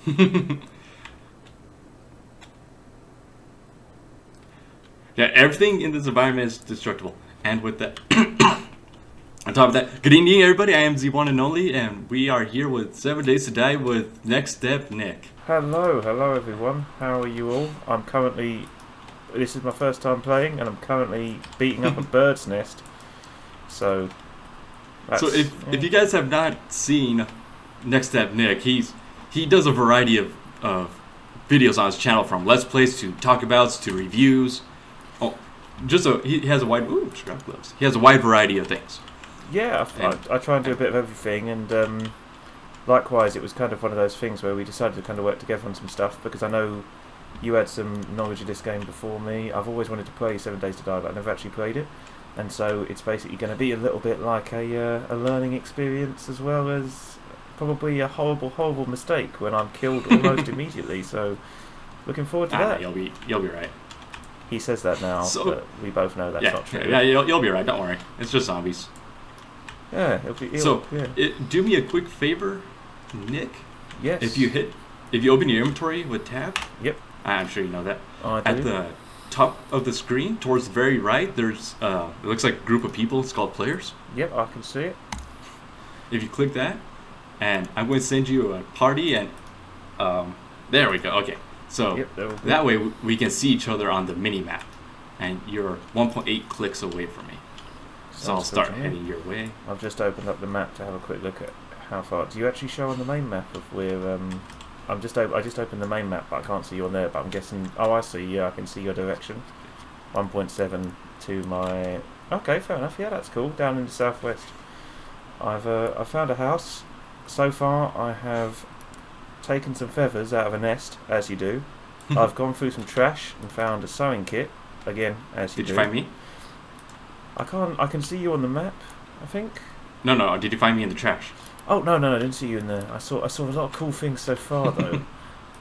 Yeah, everything in this environment is destructible. And with that, on top of that, good evening, everybody. I am the one and only, and we are here with 7 Days to Die with Next Step Nick. Hello everyone. How are you all? This is my first time playing, and I'm currently beating up a bird's nest. So, So if you guys have not seen Next Step Nick, he does a variety of videos on his channel, from Let's Plays to talkabouts to reviews. Oh, he has a wide strap gloves. He has a wide variety of things. yeah, I try and do a bit of everything, and likewise, it was kind of one of those things where we decided to kind of work together on some stuff, because I know you had some knowledge of this game before me. I've always wanted to play 7 Days to Die, but I've never actually played it. And so it's basically going to be a little bit like a learning experience, as well as probably a horrible mistake when I'm killed almost immediately. So looking forward to that. You'll be right. He says that now, but we both know that's not true. Yeah, you'll be right. Don't worry. It's just zombies. Yeah, do me a quick favor, Nick. Yes. If you open your inventory with tab. Yep. I'm sure you know that. I do. At the top of the screen, towards the very right, there's it looks like a group of people. It's called players. Yep, I can see it. If you click that, and I'm going to send you a party, and there we go. Okay, so that way we can see each other on the mini map, and you're 1.8 clicks away from me. So I'll start heading your way. I've just opened up the map to have a quick look at how far. Do you actually show on the main map of where? I just opened the main map, but I can't see you on there. But I'm guessing. Oh, I see. Yeah, I can see your direction. 1.7 to my. Okay, fair enough. Yeah, that's cool. Down in the southwest. I've found a house. So far, I have taken some feathers out of a nest, as you do. I've gone through some trash and found a sewing kit, again, as you do. Did you find me? I can see you on the map, I think. No. Did you find me in the trash? Oh no, I didn't see you in there. I saw a lot of cool things so far though.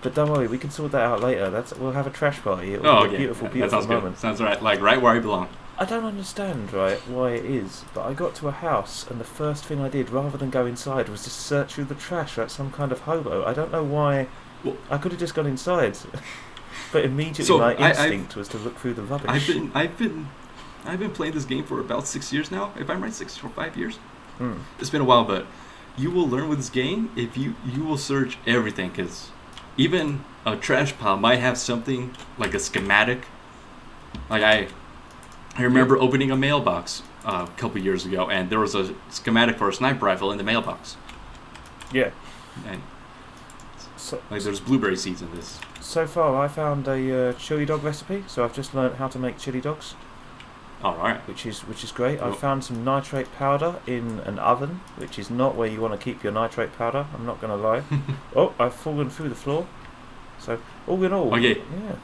But don't worry, we can sort that out later. We'll have a trash party. It'll be a beautiful that sounds moment. Good. Sounds right, like right where I belong. I don't understand why it is, but I got to a house and the first thing I did, rather than go inside, was just search through the trash like some kind of hobo. I don't know why. Well, I could have just gone inside, but immediately my instinct was to look through the rubbish. I've been playing this game for about 6 years now. If I'm right, 6 or 5 years. Hmm. It's been a while, but you will learn with this game if you will search everything, because even a trash pile might have something like a schematic. Like I remember opening a mailbox a couple years ago, and there was a schematic for a sniper rifle in the mailbox. Yeah. And there's blueberry seeds in this. So far, I found a chili dog recipe, so I've just learned how to make chili dogs. All right. Which is great. I found some nitrate powder in an oven, which is not where you want to keep your nitrate powder. I'm not going to lie. Oh, I've fallen through the floor. So all in all, okay. Yeah.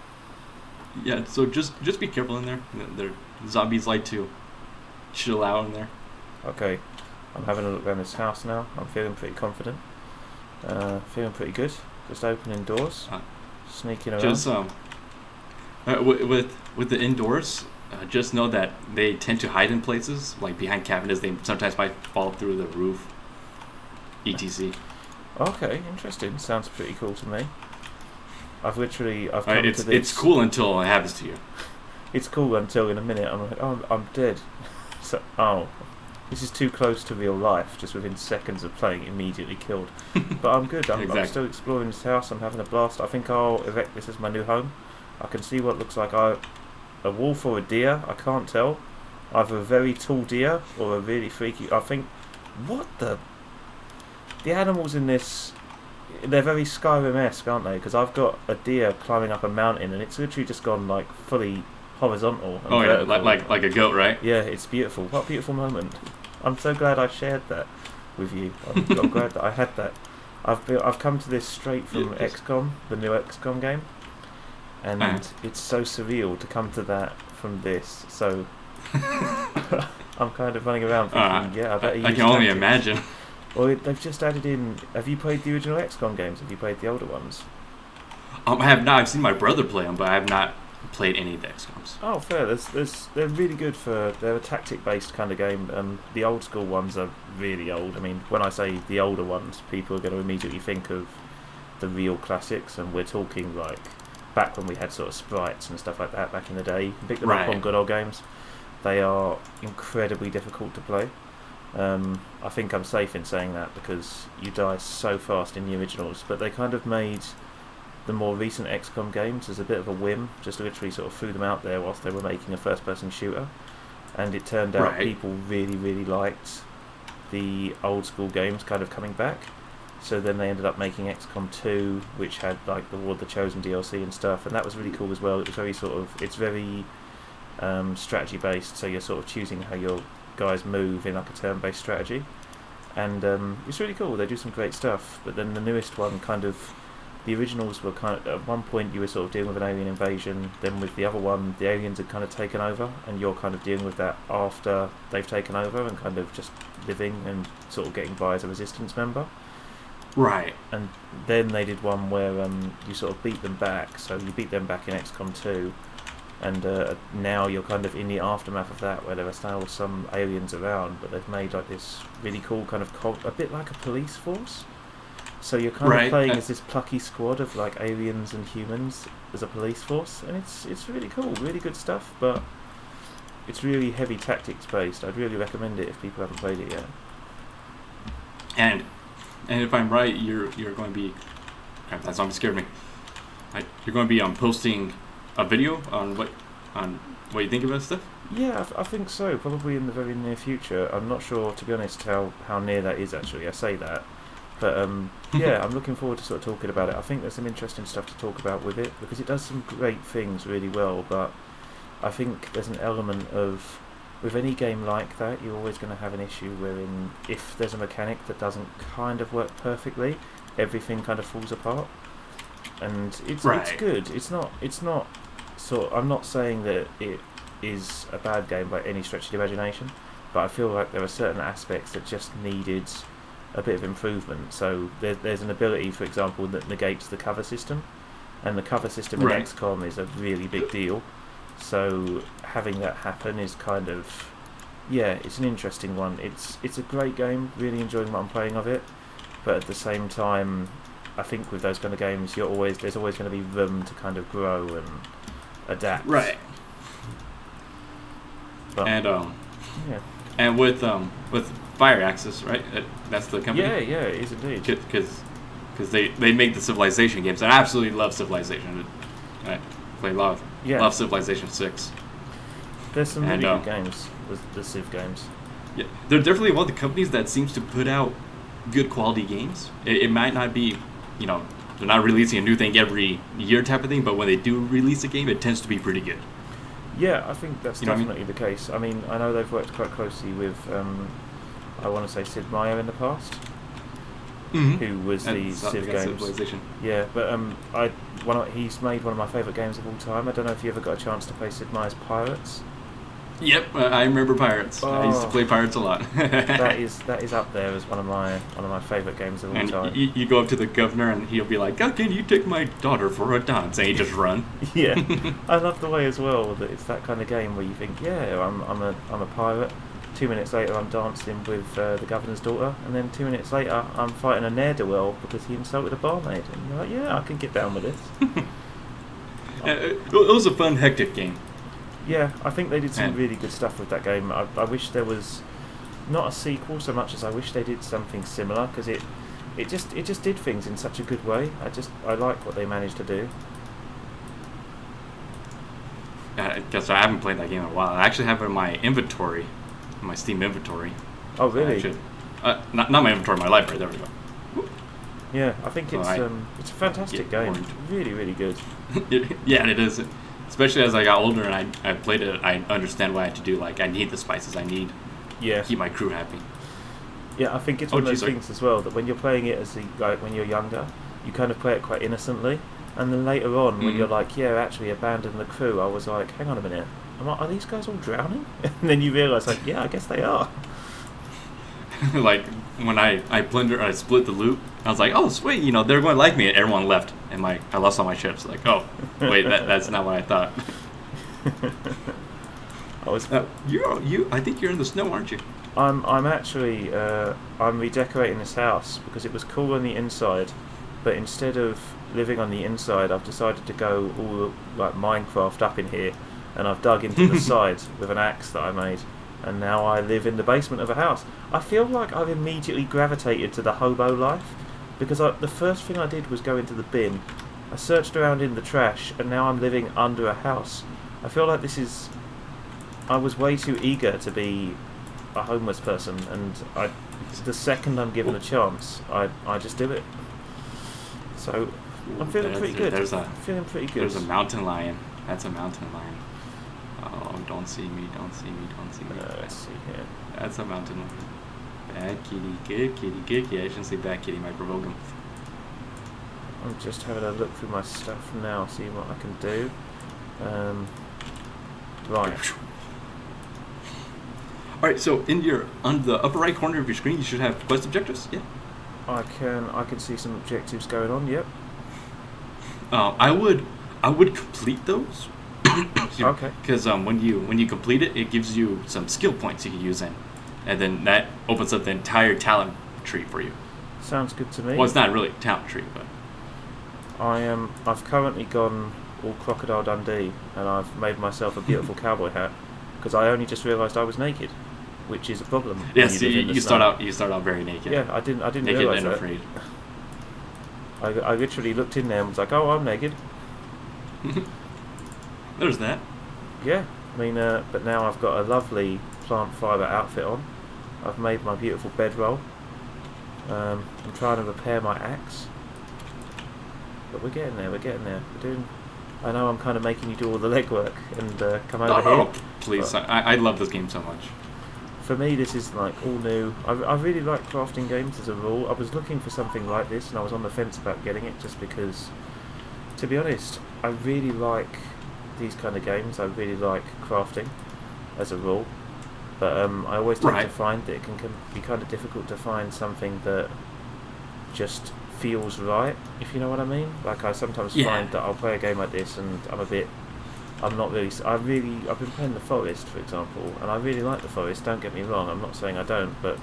Yeah. So just be careful in there. Zombies like to chill out in there. Okay. I'm having a look around this house now. I'm feeling pretty confident. Feeling pretty good. Just opening doors, sneaking around. Just with the indoors. Just know that they tend to hide in places, like behind cabinets. They sometimes might fall through the roof, etc. Okay, interesting. Sounds pretty cool to me. I've come to this. It's cool until it happens to you. It's cool until in a minute I'm like, oh, I'm dead. So, this is too close to real life. Just within seconds of playing, immediately killed. But I'm good. I'm still exploring this house. I'm having a blast. I think I'll erect this as my new home. I can see what looks like a wolf or a deer, I can't tell. Either a very tall deer or a really freaky. I think. What the animals in this? They're very Skyrim-esque, aren't they? Because I've got a deer climbing up a mountain, and it's literally just gone like fully horizontal. And vertical. Yeah, like a goat, right? Yeah, it's beautiful. What a beautiful moment. I'm so glad I shared that with you. I'm glad that I had that. I've come to this straight from XCOM, the new XCOM game. And it's so surreal to come to that from this. So I'm kind of running around thinking, I better use I can only imagine. Well, they've just added in. Have you played the original XCOM games? Have you played the older ones? I have not. I've seen my brother play them, but I have not played any of the XCOMs. Oh, fair. They're really good they're a tactic-based kind of game. The old school ones are really old. I mean, when I say the older ones, people are going to immediately think of the real classics, and we're talking like back when we had sort of sprites and stuff like that back in the day. You can pick them up on good old games. They are incredibly difficult to play. I think I'm safe in saying that because you die so fast in the originals, but they kind of made the more recent XCOM games as a bit of a whim, just literally sort of threw them out there whilst they were making a first-person shooter, and it turned out people really, really liked the old school games kind of coming back. So then they ended up making XCOM 2, which had like the War of the Chosen DLC and stuff, and that was really cool as well. It was very it's very strategy based, so you're sort of choosing how your guys move in like a turn-based strategy, and it's really cool. They do some great stuff. But then the newest one, the originals were kind of, at one point you were sort of dealing with an alien invasion, then with the other one the aliens had kind of taken over, and you're kind of dealing with that after they've taken over and kind of just living and sort of getting by as a resistance member. Right. And then they did one where you sort of beat them back, so you beat them back in XCOM 2, and now you're kind of in the aftermath of that, where there are still some aliens around, but they've made like this really cool kind of a bit like a police force. So you're kind of playing as this plucky squad of like aliens and humans as a police force, and it's really cool, really good stuff, but it's really heavy tactics based. I'd really recommend it if people haven't played it yet. And if I'm right, you're going to be... That zombie scared me. You're going to be posting a video on what you think about stuff? Yeah, I think so. Probably in the very near future. I'm not sure, to be honest, how near that is actually. I say that. But yeah, I'm looking forward to sort of talking about it. I think there's some interesting stuff to talk about with it, because it does some great things really well, but I think there's an element of... With any game like that, you're always going to have an issue wherein if there's a mechanic that doesn't kind of work perfectly, everything kind of falls apart. And it's good. It's not I'm not saying that it is a bad game by any stretch of the imagination, but I feel like there are certain aspects that just needed a bit of improvement. So there's an ability, for example, that negates the cover system, and the cover system in XCOM is a really big deal. So having that happen is kind of, it's an interesting one. It's a great game, really enjoying what I'm playing of it, but at the same time, I think with those kind of games, there's always going to be room to kind of grow and adapt. Right. But, and with Fire Axis, right? That's the company. Yeah, it is indeed. Because they make the Civilization games. I absolutely love Civilization. I play love Civilization 6. There's some really good games with the Civ games. Yeah, they're definitely one of the companies that seems to put out good quality games. It might not be, they're not releasing a new thing every year type of thing, but when they do release a game, it tends to be pretty good. Yeah, I think that's definitely the case. I mean, I know they've worked quite closely with, I want to say Sid Meier in the past, who was the Civ games. Yeah, but he's made one of my favourite games of all time. I don't know if you ever got a chance to play Sid Meier's Pirates. Yep, I remember Pirates. I used to play Pirates a lot. that is up there as one of my favourite games of all time. You go up to the governor and he'll be like, "How can you take my daughter for a dance?" And you just run. Yeah, I love the way as well that it's that kind of game where you think, I'm a pirate. 2 minutes later, I'm dancing with the governor's daughter, and then 2 minutes later, I'm fighting a ne'er-do-well because he insulted a barmaid. And you're like, yeah, I can get down with this. It was a fun, hectic game. Yeah, I think they did some really good stuff with that game. I wish there was not a sequel so much as I wish they did something similar, because it just did things in such a good way. I like what they managed to do. I guess I haven't played that game in a while. I actually have it in my inventory, in my Steam inventory. Oh, really? Not my inventory, my library. There we go. Yeah, I think it's a fantastic game. Really, really good. Yeah, it is. Especially as I got older and I played it, I understand what I had to do. Like, I need the spices. I need to keep my crew happy. Yeah, I think it's one of those things as well, that when you're playing it when you're younger, you kind of play it quite innocently. And then later on, when you're like, actually abandon the crew, I was like, hang on a minute, are these guys all drowning? And then you realise, like, yeah, I guess they are. Like, when I split the loot, I was like, oh, sweet, they're going to like me, and everyone left. And I lost all my ships. Like, oh, wait, that's not what I thought. I think you're in the snow, aren't you? I'm actually I'm redecorating this house because it was cool on the inside, but instead of living on the inside, I've decided to go all like Minecraft up in here, and I've dug into the sides with an axe that I made, and now I live in the basement of a house. I feel like I've immediately gravitated to the hobo life, because the first thing I did was go into the bin. I searched around in the trash, and now I'm living under a house. I feel like I was way too eager to be a homeless person, and the second I'm given a chance, I just do it. So I'm feeling pretty good. Feeling pretty good. There's a mountain lion. That's a mountain lion. Oh, don't see me, don't see me, don't see me. Let's see here. That's a mountain lion. Bad kitty, good kitty, good kitty. I shouldn't say bad kitty, might provoke him. I'm just having a look through my stuff now, see what I can do. Right. Alright, so on the upper right corner of your screen, you should have quest objectives. Yeah. I can see some objectives going on. Yep. I would complete those. Okay. Because when you complete it, it gives you some skill points you can use in, and then that opens up the entire talent tree for you. Sounds good to me. Well, it's not really a talent tree, but I've currently gone all Crocodile Dundee, and I've made myself a beautiful cowboy hat because I only just realised I was naked, which is a problem. Yes, you start out very naked. Yeah, I didn't naked realise and that. afraid. I literally looked in there and was like, oh, I'm naked. There's that. Yeah, I mean, but now I've got a lovely plant fibre outfit on. I've made my beautiful bedroll. I'm trying to repair my axe, but we're getting there. I know I'm kind of making you do all the legwork and come over here. Oh, please! I love this game so much. For me, this is like all new. I really like crafting games as a rule. I was looking for something like this, and I was on the fence about getting it just because, to be honest, I really like these kind of games. I really like crafting as a rule, but I always tend to find that it can be kind of difficult to find something that just feels right, if you know what I mean. Like I sometimes find that I'll play a game like this and I've been playing The Forest, for example, and I really like The Forest, don't get me wrong, I'm not saying I don't, but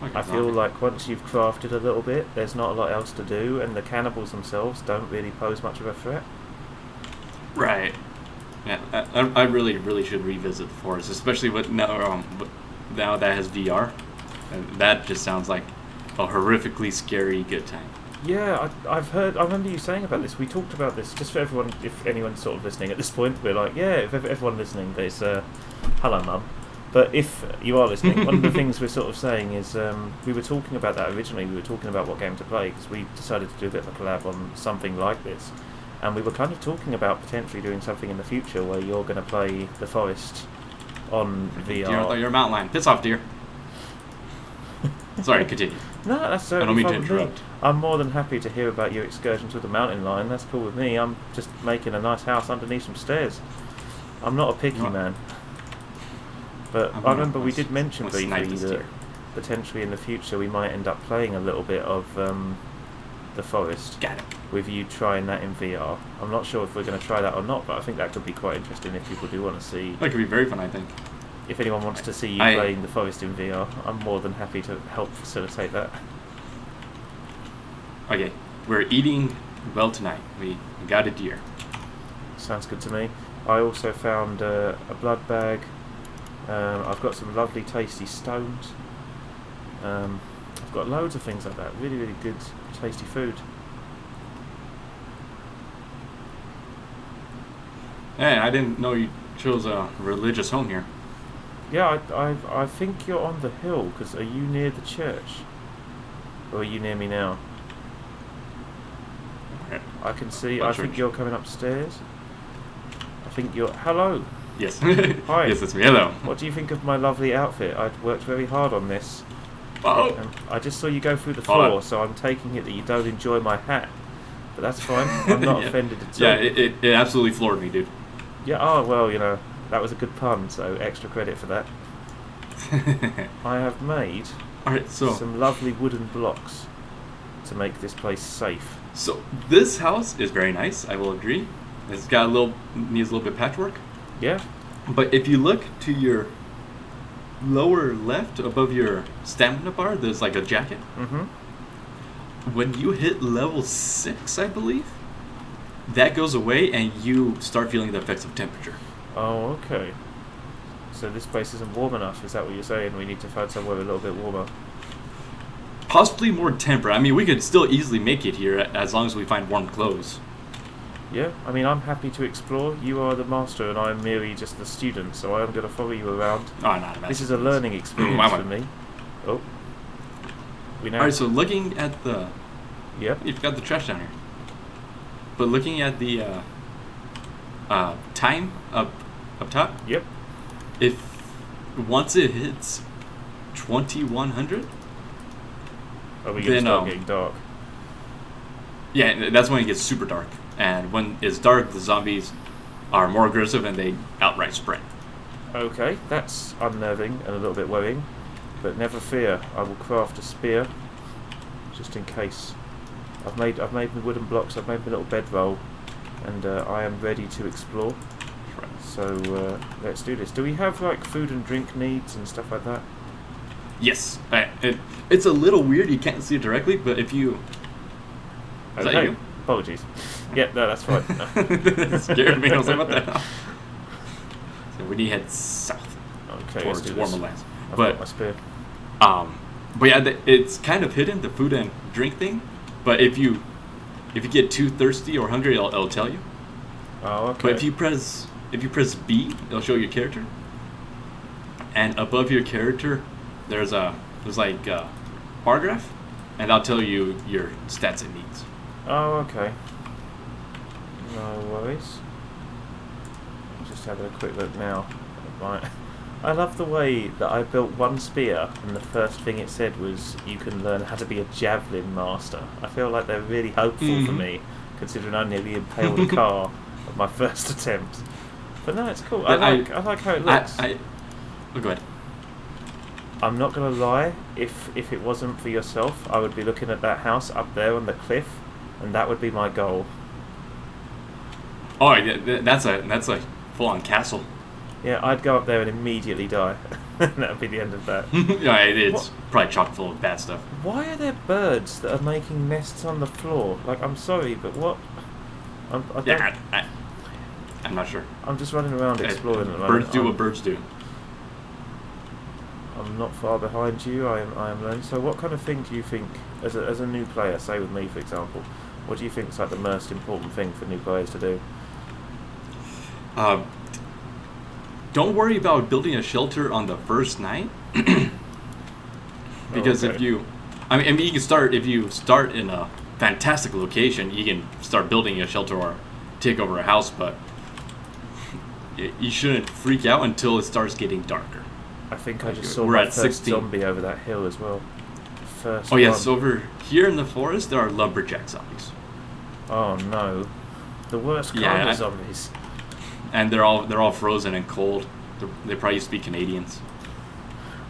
I feel like once you've crafted a little bit, there's not a lot else to do, and the cannibals themselves don't really pose much of a threat. Right. Yeah, I really, really should revisit The Forest, especially now that has VR. And that just sounds like a horrifically scary good time. Yeah, I remember you saying about this. We talked about this, just for everyone, if anyone's sort of listening at this point, we're like, yeah, if everyone listening, there's hello, Mum. But if you are listening, one of the things we're sort of saying is, we were talking about that originally, we were talking about what game to play, because we decided to do a bit of a collab on something like this. And we were kind of talking about potentially doing something in the future where you're going to play The Forest on VR. You're a mountain lion. Piss off, dear. Sorry, continue. No, that's I don't mean to interrupt. I'm more than happy to hear about your excursions with the mountain lion. That's cool with me. I'm just making a nice house underneath some stairs. I'm not a picky man. But I remember we did mention briefly that potentially in the future we might end up playing a little bit of The Forest. Got it. With you trying that in VR. I'm not sure if we're going to try that or not, but I think that could be quite interesting if people do want to see. That could be very fun, I think. If anyone wants to see you playing The Forest in VR, I'm more than happy to help facilitate that. Okay, we're eating well tonight. We got a deer. Sounds good to me. I also found a blood bag. I've got some lovely tasty stones. I've got loads of things like that. Really, really good, tasty food. Hey, I didn't know you chose a religious home here. Yeah, I think you're on the hill, because are you near the church? Or are you near me now? I can see, I think you're coming upstairs. I think you're... Hello! Yes. Hi. Yes, it's me. Hello. What do you think of my lovely outfit? I've worked very hard on this. Oh! I just saw you go through the floor, so I'm taking it that you don't enjoy my hat. But that's fine. I'm not offended at all. Yeah, it absolutely floored me, dude. Yeah, oh, well, you know, that was a good pun, so extra credit for that. I have made some lovely wooden blocks to make this place safe. So this house is very nice, I will agree. It's got needs a little bit of patchwork. Yeah. But if you look to your lower left, above your stamina bar, there's like a jacket. Mm-hmm. when you hit level 6, I believe, that goes away and you start feeling the effects of temperature. Oh, okay. So this place isn't warm enough, is that what you're saying? We need to find somewhere a little bit warmer. Possibly more temperate. I mean, we could still easily make it here as long as we find warm clothes. Yeah, I mean, I'm happy to explore. You are the master and I'm merely just the student, so I'm going to follow you around. Oh, not a master. This is a learning experience for me. Oh. We now... Alright, so looking at the... Yep. You've got the trash down here. But looking at the time up top, Yep. if once it hits 2100, Are we going to start getting dark? Yeah, that's when it gets super dark. And when it's dark, the zombies are more aggressive and they outright sprint. Okay, that's unnerving and a little bit worrying. But never fear, I will craft a spear, just in case. I've made my wooden blocks, I've made my little bedroll, and I am ready to explore. Right. So let's do this. Do we have like food and drink needs and stuff like that? Yes. It's a little weird, you can't see it directly, but if you... Is that you? Apologies. Yeah, no, that's fine. It scared me, I was like, what the hell? So we need to head south. Okay, towards warmer lands. I've got my spear. But yeah, it's kind of hidden, the food and drink thing. But if you get too thirsty or hungry, it'll tell you. Oh, okay. But if you press B, it'll show your character. And above your character, there's like a bar graph, and that'll tell you your stats and needs. Oh, okay. No worries. I'm just having a quick look now. Right. I love the way that I built one spear and the first thing it said was you can learn how to be a javelin master. I feel like they're really hopeful for me, considering I nearly impaled a car at my first attempt. But no, it's cool. I like how it looks. Oh, go ahead. I'm not going to lie, if it wasn't for yourself, I would be looking at that house up there on the cliff, and that would be my goal. Oh, yeah, that's a full-on castle. Yeah, I'd go up there and immediately die. That would be the end of that. Yeah, it's probably chock full of bad stuff. Why are there birds that are making nests on the floor? Like, I'm sorry, but what? I'm not sure. I'm just running around exploring at the moment. Birds do what birds do. I'm not far behind you. I am learning. So, what kind of thing do you think, as a new player, say with me for example, what do you think is like the most important thing for new players to do? Don't worry about building a shelter on the first night, because if you can start if you start in a fantastic location, you can start building a shelter or take over a house, but you shouldn't freak out until it starts getting darker. I think I just saw my first 16. Zombie over that hill as well. First oh yes, over here in the forest there are lumberjack zombies. Oh no, the worst kind of zombies. And they're all frozen and cold. They probably used to be Canadians.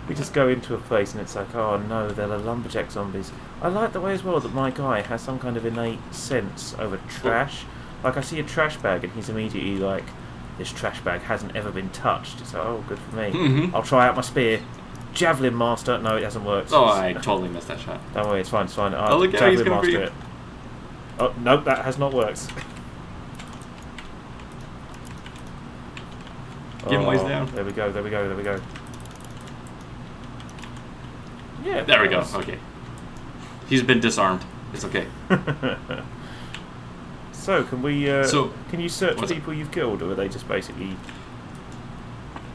We just go into a place and it's like, oh no, they're the lumberjack zombies. I like the way as well that my guy has some kind of innate sense over trash. Like I see a trash bag and he's immediately like, this trash bag hasn't ever been touched. It's like, oh, good for me. Mm-hmm. I'll try out my spear. Javelin master. No, it hasn't worked. Oh, I totally missed that shot. Don't worry, it's fine. Oh, look how he's going for you. It. Oh, no, that has not worked. Give him ways down. There we go. Yeah. There we go. Okay. He's been disarmed. It's okay. So, can we... can you search people you've killed, or are they just basically...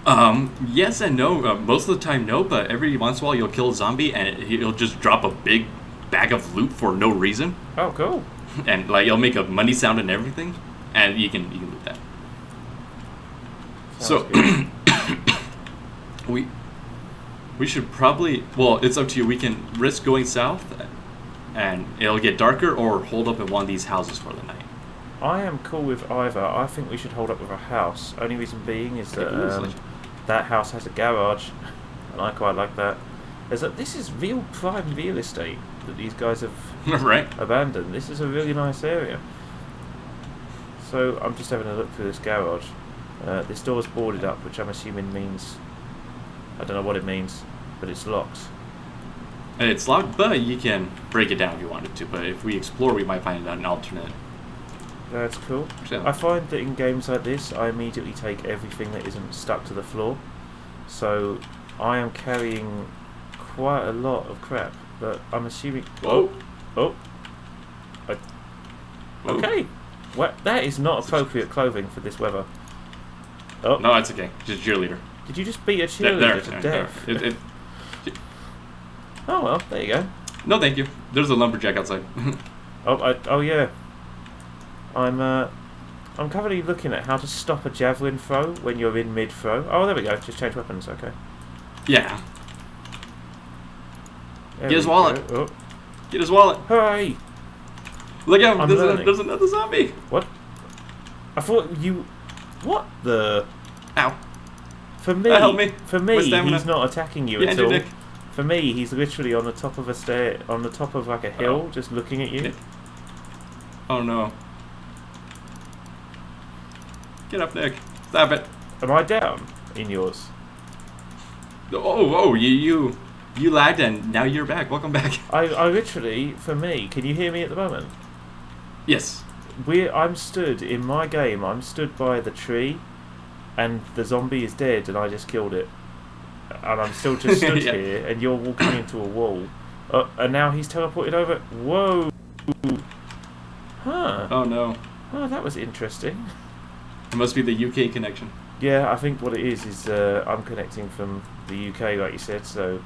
Yes and no. Most of the time, no, but every once in a while you'll kill a zombie and he'll just drop a big bag of loot for no reason. Oh, cool. And, like, it'll make a money sound and everything, and you can loot that. So, we should probably... Well, it's up to you. We can risk going south, and it'll get darker, or hold up in one of these houses for the night. I am cool with either. I think we should hold up with a house. Only reason being is that that house has a garage, and I quite like that. This is real prime real estate that these guys have abandoned. This is a really nice area. So I'm just having a look through this garage. This door's boarded up, which I'm assuming means... I don't know what it means, but it's locked. It's locked, but you can break it down if you wanted to. But if we explore, we might find an alternate. That's cool. So, I find that in games like this, I immediately take everything that isn't stuck to the floor. So I am carrying quite a lot of crap, but I'm assuming... Whoa. Oh. Okay. Well, that is not appropriate clothing for this weather. Oh. No, it's okay. Just cheerleader. Did you just beat a cheerleader to death? Oh well, there you go. No, thank you. There's a lumberjack outside. Oh yeah. I'm currently looking at how to stop a javelin throw when you're in mid-throw. Oh, there we go. Just change weapons. Okay. Yeah. There Get his we wallet. go. Oh. Get his wallet. Hooray! Look out! I'm There's another zombie. What? I thought you... What the... Ow. For me, Help me. For me, he's not attacking you Yeah, at all. Nick. For me, he's literally on the top of a stair, on the top of like a hill, just looking at you. Nick. Oh no. Get up, Nick. Stop it. Am I down in yours? Oh, you lagged and now you're back. Welcome back. I literally, for me, can you hear me at the moment? Yes. I'm stood in my game. I'm stood by the tree, and the zombie is dead, and I just killed it. And I'm still just stood Yeah. here, and you're walking into a wall. And now he's teleported over. Whoa. Huh. Oh no. Oh, that was interesting. It must be the UK connection. Yeah, I think what it is I'm connecting from the UK, like you said, so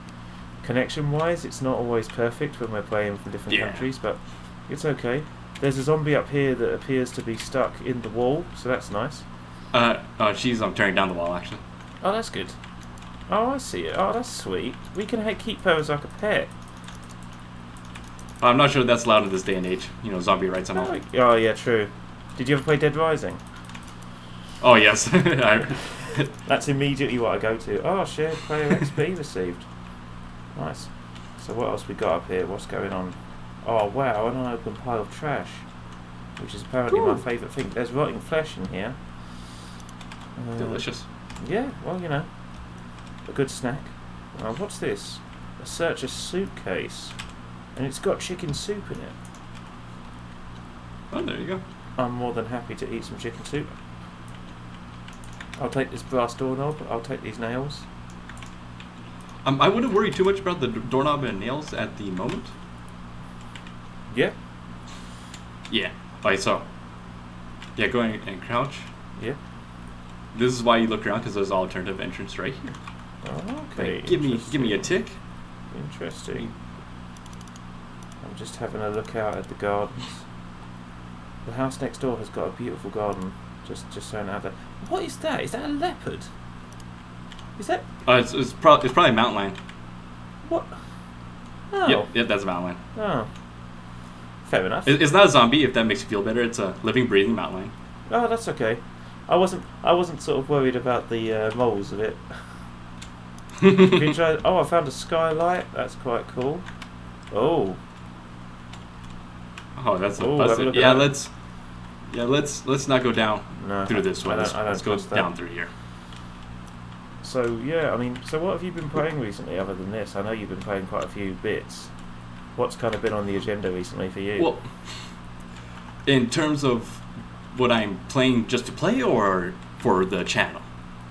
connection-wise, it's not always perfect when we're playing from different countries, but it's okay. There's a zombie up here that appears to be stuck in the wall, so that's nice. She's tearing down the wall, actually. Oh, that's good. Oh, I see it. Oh, that's sweet. We can keep her as like a pet. I'm not sure that's allowed in this day and age. You know, zombie rights and all. Oh, yeah, true. Did you ever play Dead Rising? Oh, yes. That's immediately what I go to. Oh, shared player XP received. Nice. So what else we got up here? What's going on? Oh, wow, an unopened pile of trash. Which is apparently my favourite thing. There's rotting flesh in here. Delicious. Yeah, well, you know. A good snack. What's this? A search a suitcase. And it's got chicken soup in it. Oh, there you go. I'm more than happy to eat some chicken soup. I'll take this brass doorknob. I'll take these nails. I wouldn't worry too much about the doorknob and nails at the moment. Yeah. Yeah. Alright, so. Yeah, go ahead and crouch. Yeah. This is why you look around, because there's an alternative entrance right here. Oh, okay. Like, give me a tick. Interesting. I'm just having a look out at the gardens. The house next door has got a beautiful garden. Just throwing it out there. What is that? Is that a leopard? Is that? It's probably a mountain lion. What? Oh. Yep, that's a mountain lion. Oh. Fair enough. It's not a zombie, if that makes you feel better. It's a living, breathing mountain lion. Oh, that's okay. I wasn't sort of worried about the moles of it. Oh, I found a skylight. That's quite cool. Oh. Oh, that's a Ooh, busted. Yeah, let's not go down through this way. I don't Let's go down through here. So yeah, I mean, so what have you been playing recently other than this? I know you've been playing quite a few bits. What's kind of been on the agenda recently for you? Well, in terms of what I'm playing just to play or for the channel?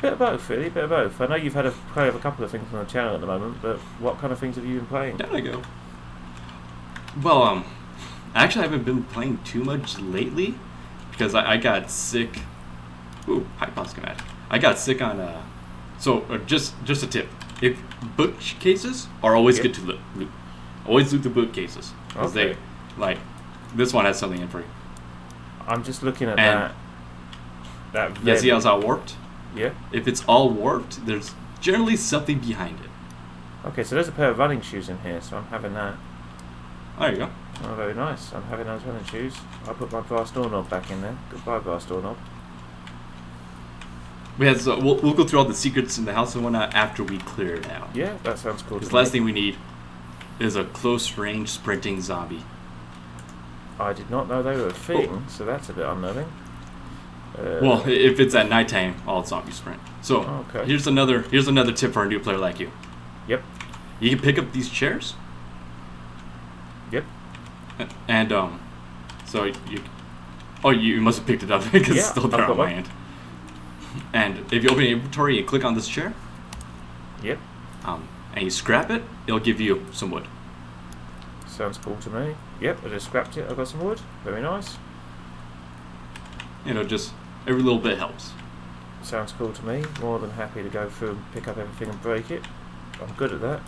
Bit of both, really. Bit of both. I know you've had a play of a couple of things on the channel at the moment, but what kind of things have you been playing? Down I go. Well, actually, I haven't been playing too much lately because I got sick. Ooh, high pop schematic. I got sick on. So just a tip: if bookcases are always good to loot. Always loot the bookcases because they like this one has something in for you. I'm just looking at that. Yeah, see how it's all warped? Yeah. If it's all warped, there's generally something behind it. Okay, so there's a pair of running shoes in here, so I'm having that. There you go. Oh, very nice. I'm having those running shoes. I'll put my brass doorknob back in there. Goodbye, brass doorknob. We'll go through all the secrets in the house and whatnot after we clear it out. Yeah, that sounds cool. Because the last thing we need is a close-range sprinting zombie. I did not know they were a thing, so that's a bit unnerving. Well, if it's at nighttime, all zombies sprint. So here's another tip for a new player like you. Yep. You can pick up these chairs, And so you must have picked it up because it's still there on my end. And if you open your inventory, you click on this chair. Yep. And you scrap it, it'll give you some wood. Sounds cool to me. Yep, I just scrapped it. I got some wood. Very nice. Just every little bit helps. Sounds cool to me. More than happy to go through and pick up everything and break it. I'm good at that.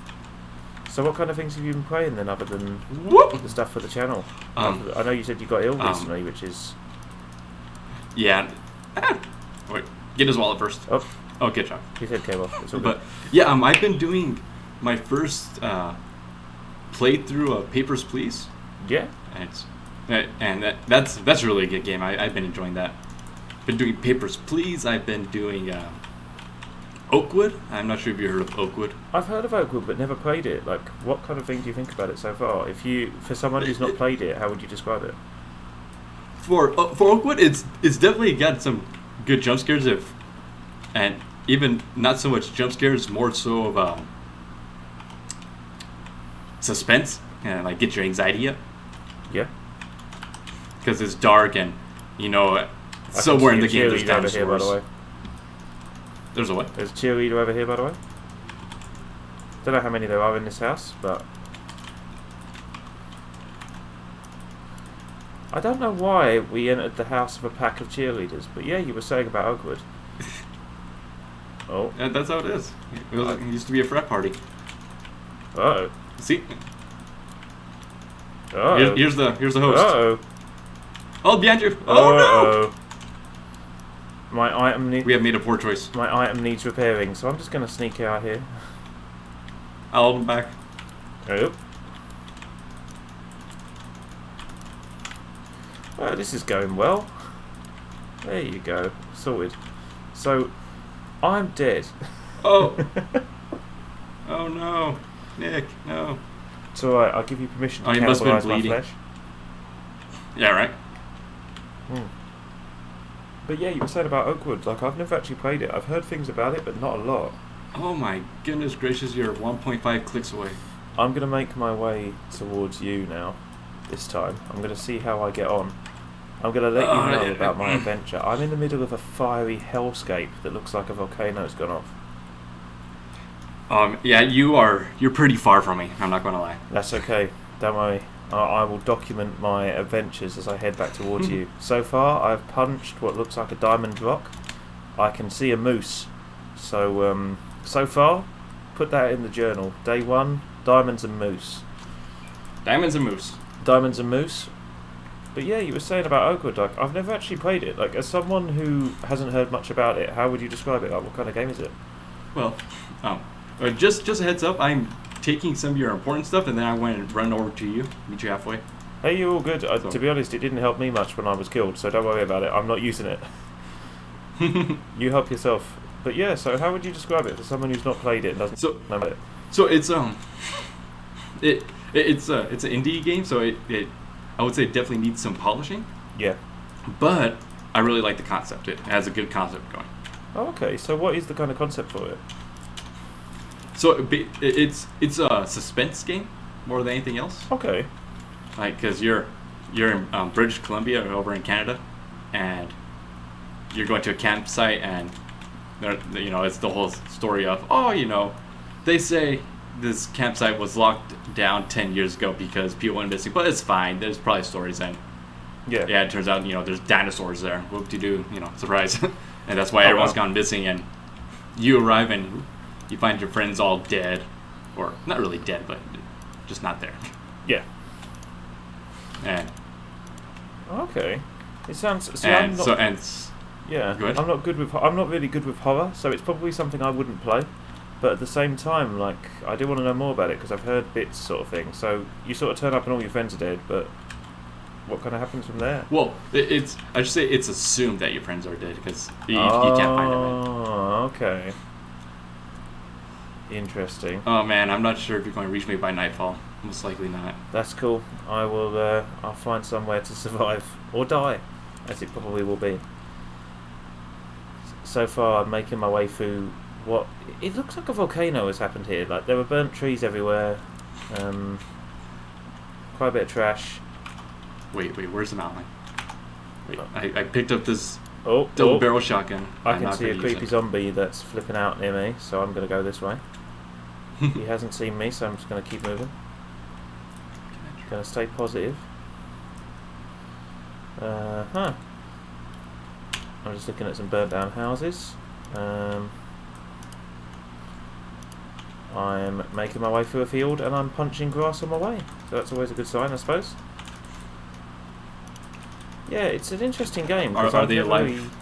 So what kind of things have you been playing then, other than the stuff for the channel? I know you said you got ill recently, which is... Yeah. Wait, get his wallet first. Oh, good job. His head came off. It's all good. But yeah, I've been doing my first playthrough of Papers, Please. Yeah. And that's really a good game. I've been enjoying that. Been doing Papers, Please. I've been doing Oakwood. I'm not sure if you heard of Oakwood. I've heard of Oakwood, but never played it. Like, what kind of thing do you think about it so far? For someone who's not played it, how would you describe it? For Oakwood, it's definitely got some good jump scares, and even not so much jump scares, more so of suspense and like get your anxiety up. Yeah. Because it's dark and somewhere in the game there's dinosaurs. Here, by the way. There's a what? There's a cheerleader over here, by the way. Don't know how many there are in this house, but I don't know why we entered the house of a pack of cheerleaders. But yeah, you were saying about Oakwood. Oh. Yeah, that's how it is. It used to be a frat party. Uh-oh. See? Uh-oh. Here's the host. Uh-oh. Oh, behind you. Oh, no! My item we have made a poor choice. My item needs repairing, so I'm just going to sneak out here. I'll hold him back. Oh. Well, this is going well. There you go. Sorted. So, I'm dead. Oh. Oh no. Nick, no. It's alright, I'll give you permission to you must have been my bleeding. flesh. Yeah, right? But yeah, you were saying about Oakwood. Like, I've never actually played it. I've heard things about it, but not a lot. Oh my goodness gracious, you're 1.5 clicks away. I'm going to make my way towards you now, this time. I'm going to see how I get on. I'm going to let you know about my adventure. I'm in the middle of a fiery hellscape that looks like a volcano's gone off. Yeah, you're pretty far from me, I'm not going to lie. That's okay. Don't worry. I will document my adventures as I head back towards you. So far, I've punched what looks like a diamond rock. I can see a moose. So, so far, put that in the journal. Day 1, diamonds and moose. Diamonds and moose. Diamonds and moose. But yeah, you were saying about Oakwood. Like, I've never actually played it. Like, as someone who hasn't heard much about it, how would you describe it? Like, what kind of game is it? Well, just a heads up, I'm taking some of your important stuff and then I'm going to run over to you, meet you halfway. Hey, you're all good. To be honest, it didn't help me much when I was killed, so don't worry about it. I'm not using it. You help yourself. But yeah, so how would you describe it for someone who's not played it and doesn't know about it? So it's it's an indie game, so it I would say it definitely needs some polishing. Yeah. But I really like the concept. It has a good concept going. Oh, okay. So what is the kind of concept for it? So it's a suspense game more than anything else. Okay. Like, cause you're in British Columbia or over in Canada, and you're going to a campsite, and it's the whole story of they say this campsite was locked down 10 years ago because people went missing, but it's fine. There's probably stories in. Yeah. It turns out there's dinosaurs there. Whoop-de-doo, surprise, and that's why everyone's gone missing. And you arrive and you find your friends all dead, or not really dead, but just not there. Yeah. And okay, it sounds. Yeah, I'm not really good with horror, so it's probably something I wouldn't play. But at the same time, like, I do want to know more about it because I've heard bits, sort of thing. So you sort of turn up and all your friends are dead, but what kind of happens from there? Well, I should say it's assumed that your friends are dead because you can't find them. Oh, okay. Interesting. Oh man, I'm not sure if you're going to reach me by nightfall. Most likely not. That's cool. I will. I'll find somewhere to survive or die, as it probably will be. So far, I'm making my way through what it looks like a volcano has happened here. Like, there were burnt trees everywhere. Quite a bit of trash. Wait, where's the mountain? Wait, I picked up this Oh, double barrel shotgun. I I'm can not see a gonna use creepy it. zombie that's flipping out near me, so I'm going to go this way. He hasn't seen me, so I'm just going to keep moving. Going to stay positive. I'm just looking at some burnt down houses. I'm making my way through a field and I'm punching grass on my way. So that's always a good sign, I suppose. Yeah, it's an interesting game. Are they alive?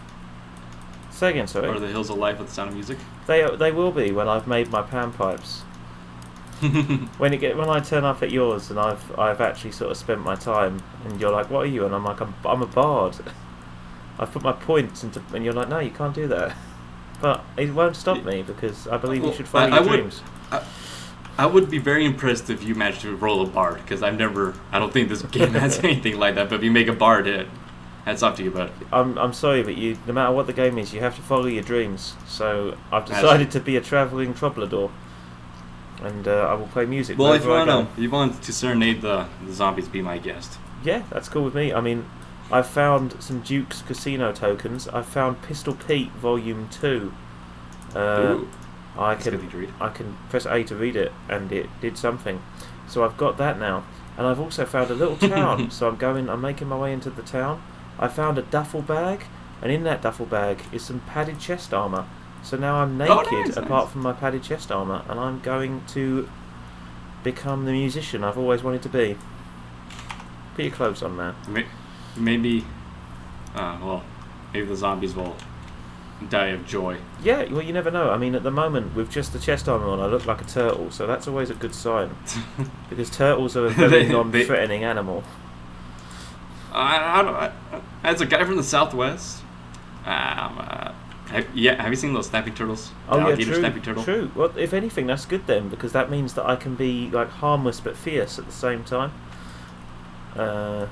Say again, sorry. Are the hills alive with the sound of music? They will be when I've made my panpipes. When I turn up at yours and I've actually sort of spent my time and you're like, what are you? And I'm like, I'm a bard. I've put my points into, and you're like, no, you can't do that. But it won't stop me because I believe you should follow your dreams. I would be very impressed if you managed to roll a bard, because I don't think this game has anything like that, but if you make a bard, that's up to you, bud. I'm sorry, but no matter what the game is, you have to follow your dreams. So I've decided to be a travelling troubadour, and I will play music. Well, if you want to serenade the zombies, be my guest. Yeah, that's cool with me. I mean, I've found some Duke's Casino tokens. I've found Pistol Pete Volume 2. Ooh. I can press A to read it, and it did something. So I've got that now, and I've also found a little town. So I'm making my way into the town. I found a duffel bag, and in that duffel bag is some padded chest armor. So now I'm naked, apart from my padded chest armor, and I'm going to become the musician I've always wanted to be. Put your clothes on, man. Maybe the zombies will die of joy. Yeah, well, you never know. I mean, at the moment, with just the chest armor on, I look like a turtle, so that's always a good sign. Because turtles are a very non-threatening animal. As a guy from the Southwest, have you seen those snapping turtles? Oh yeah, true. Well, if anything, that's good then, because that means that I can be like harmless but fierce at the same time. They're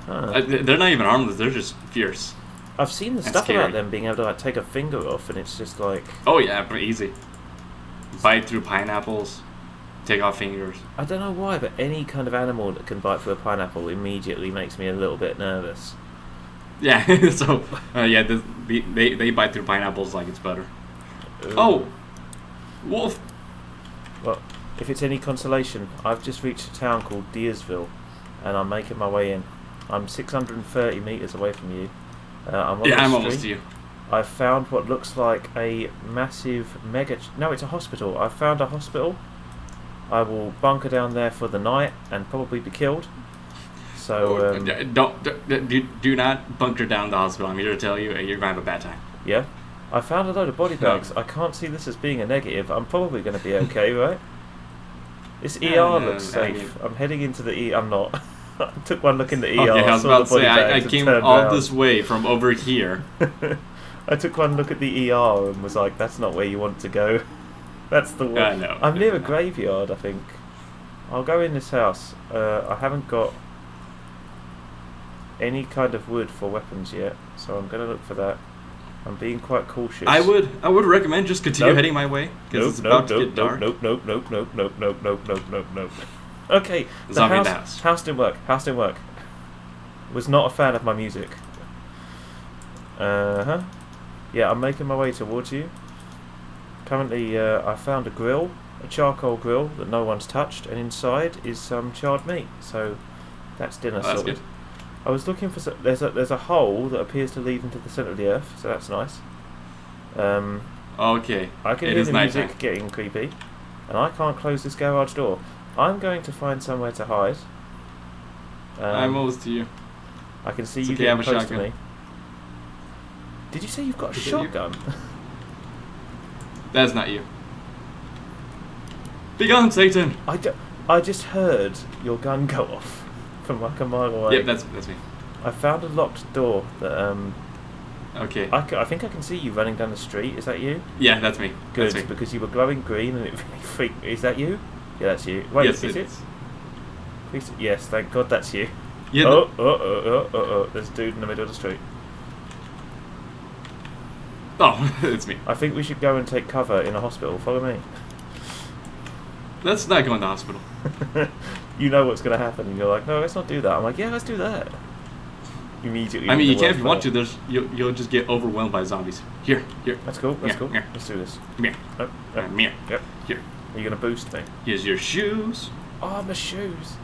not even harmless; they're just fierce. I've seen the stuff about them being able to like take a finger off, and it's just like. Oh yeah, pretty easy. Bite through pineapples, take off fingers. I don't know why, but any kind of animal that can bite through a pineapple immediately makes me a little bit nervous. Yeah, so they bite through pineapples like it's butter. Ooh. Oh, wolf. Well, if it's any consolation, I've just reached a town called Deersville, and I'm making my way in. I'm 630 meters away from you. I'm almost to you. I've found what looks like a massive no, it's a hospital. I've found a hospital. I will bunker down there for the night and probably be killed. So do not bunker down the hospital. I'm here to tell you, you're going to have a bad time. Yeah, I found a load of body bags. I can't see this as being a negative. I'm probably going to be okay, right? This ER looks safe. I'm heading into the ER. I'm not. I took one look in the ER. Okay, I was about to say, I came all this way from over here. I took one look at the ER and was like, that's not where you want to go. That's the one. No, I'm near a graveyard, I think. I'll go in this house. I haven't got any kind of wood for weapons yet, so I'm going to look for that. I'm being quite cautious. I would recommend just continue heading my way, because it's about to get dark. Nope. Okay, the house didn't work. Was not a fan of my music. Yeah, I'm making my way towards you. Currently, I found a grill, a charcoal grill that no one's touched, and inside is some charred meat. So that's dinner sorted. That's good. I was looking for there's a hole that appears to lead into the centre of the earth, so that's nice. Okay. I can hear the music getting creepy, and I can't close this garage door. I'm going to find somewhere to hide. I'm almost to you. I can see you getting close to me. Did you say you've got a shotgun? That's not you. Be gone, Satan! I just heard your gun go off from like a mile away. Yep, that's me. I found a locked door that Okay. I think I can see you running down the street. Is that you? Yeah, that's me. Good, that's me. Because you were glowing green and it really freaked me. Is that you? Yeah, that's you. Wait, yes, is it? Please, yes, thank God that's you. Yeah. Oh, there's a dude in the middle of the street. Oh, it's me. I think we should go and take cover in a hospital. Follow me. Let's not go in the hospital. You know what's going to happen, and you're like, no, let's not do that. I'm like, yeah, let's do that. immediately. I mean, in you the can if you want world. to. You'll just get overwhelmed by zombies. Here. That's cool. That's cool. Here. Let's do this. Come here. Oh, yep. Come here. Yep. Here. Are you gonna boost me? Here's your shoes. Oh, my shoes.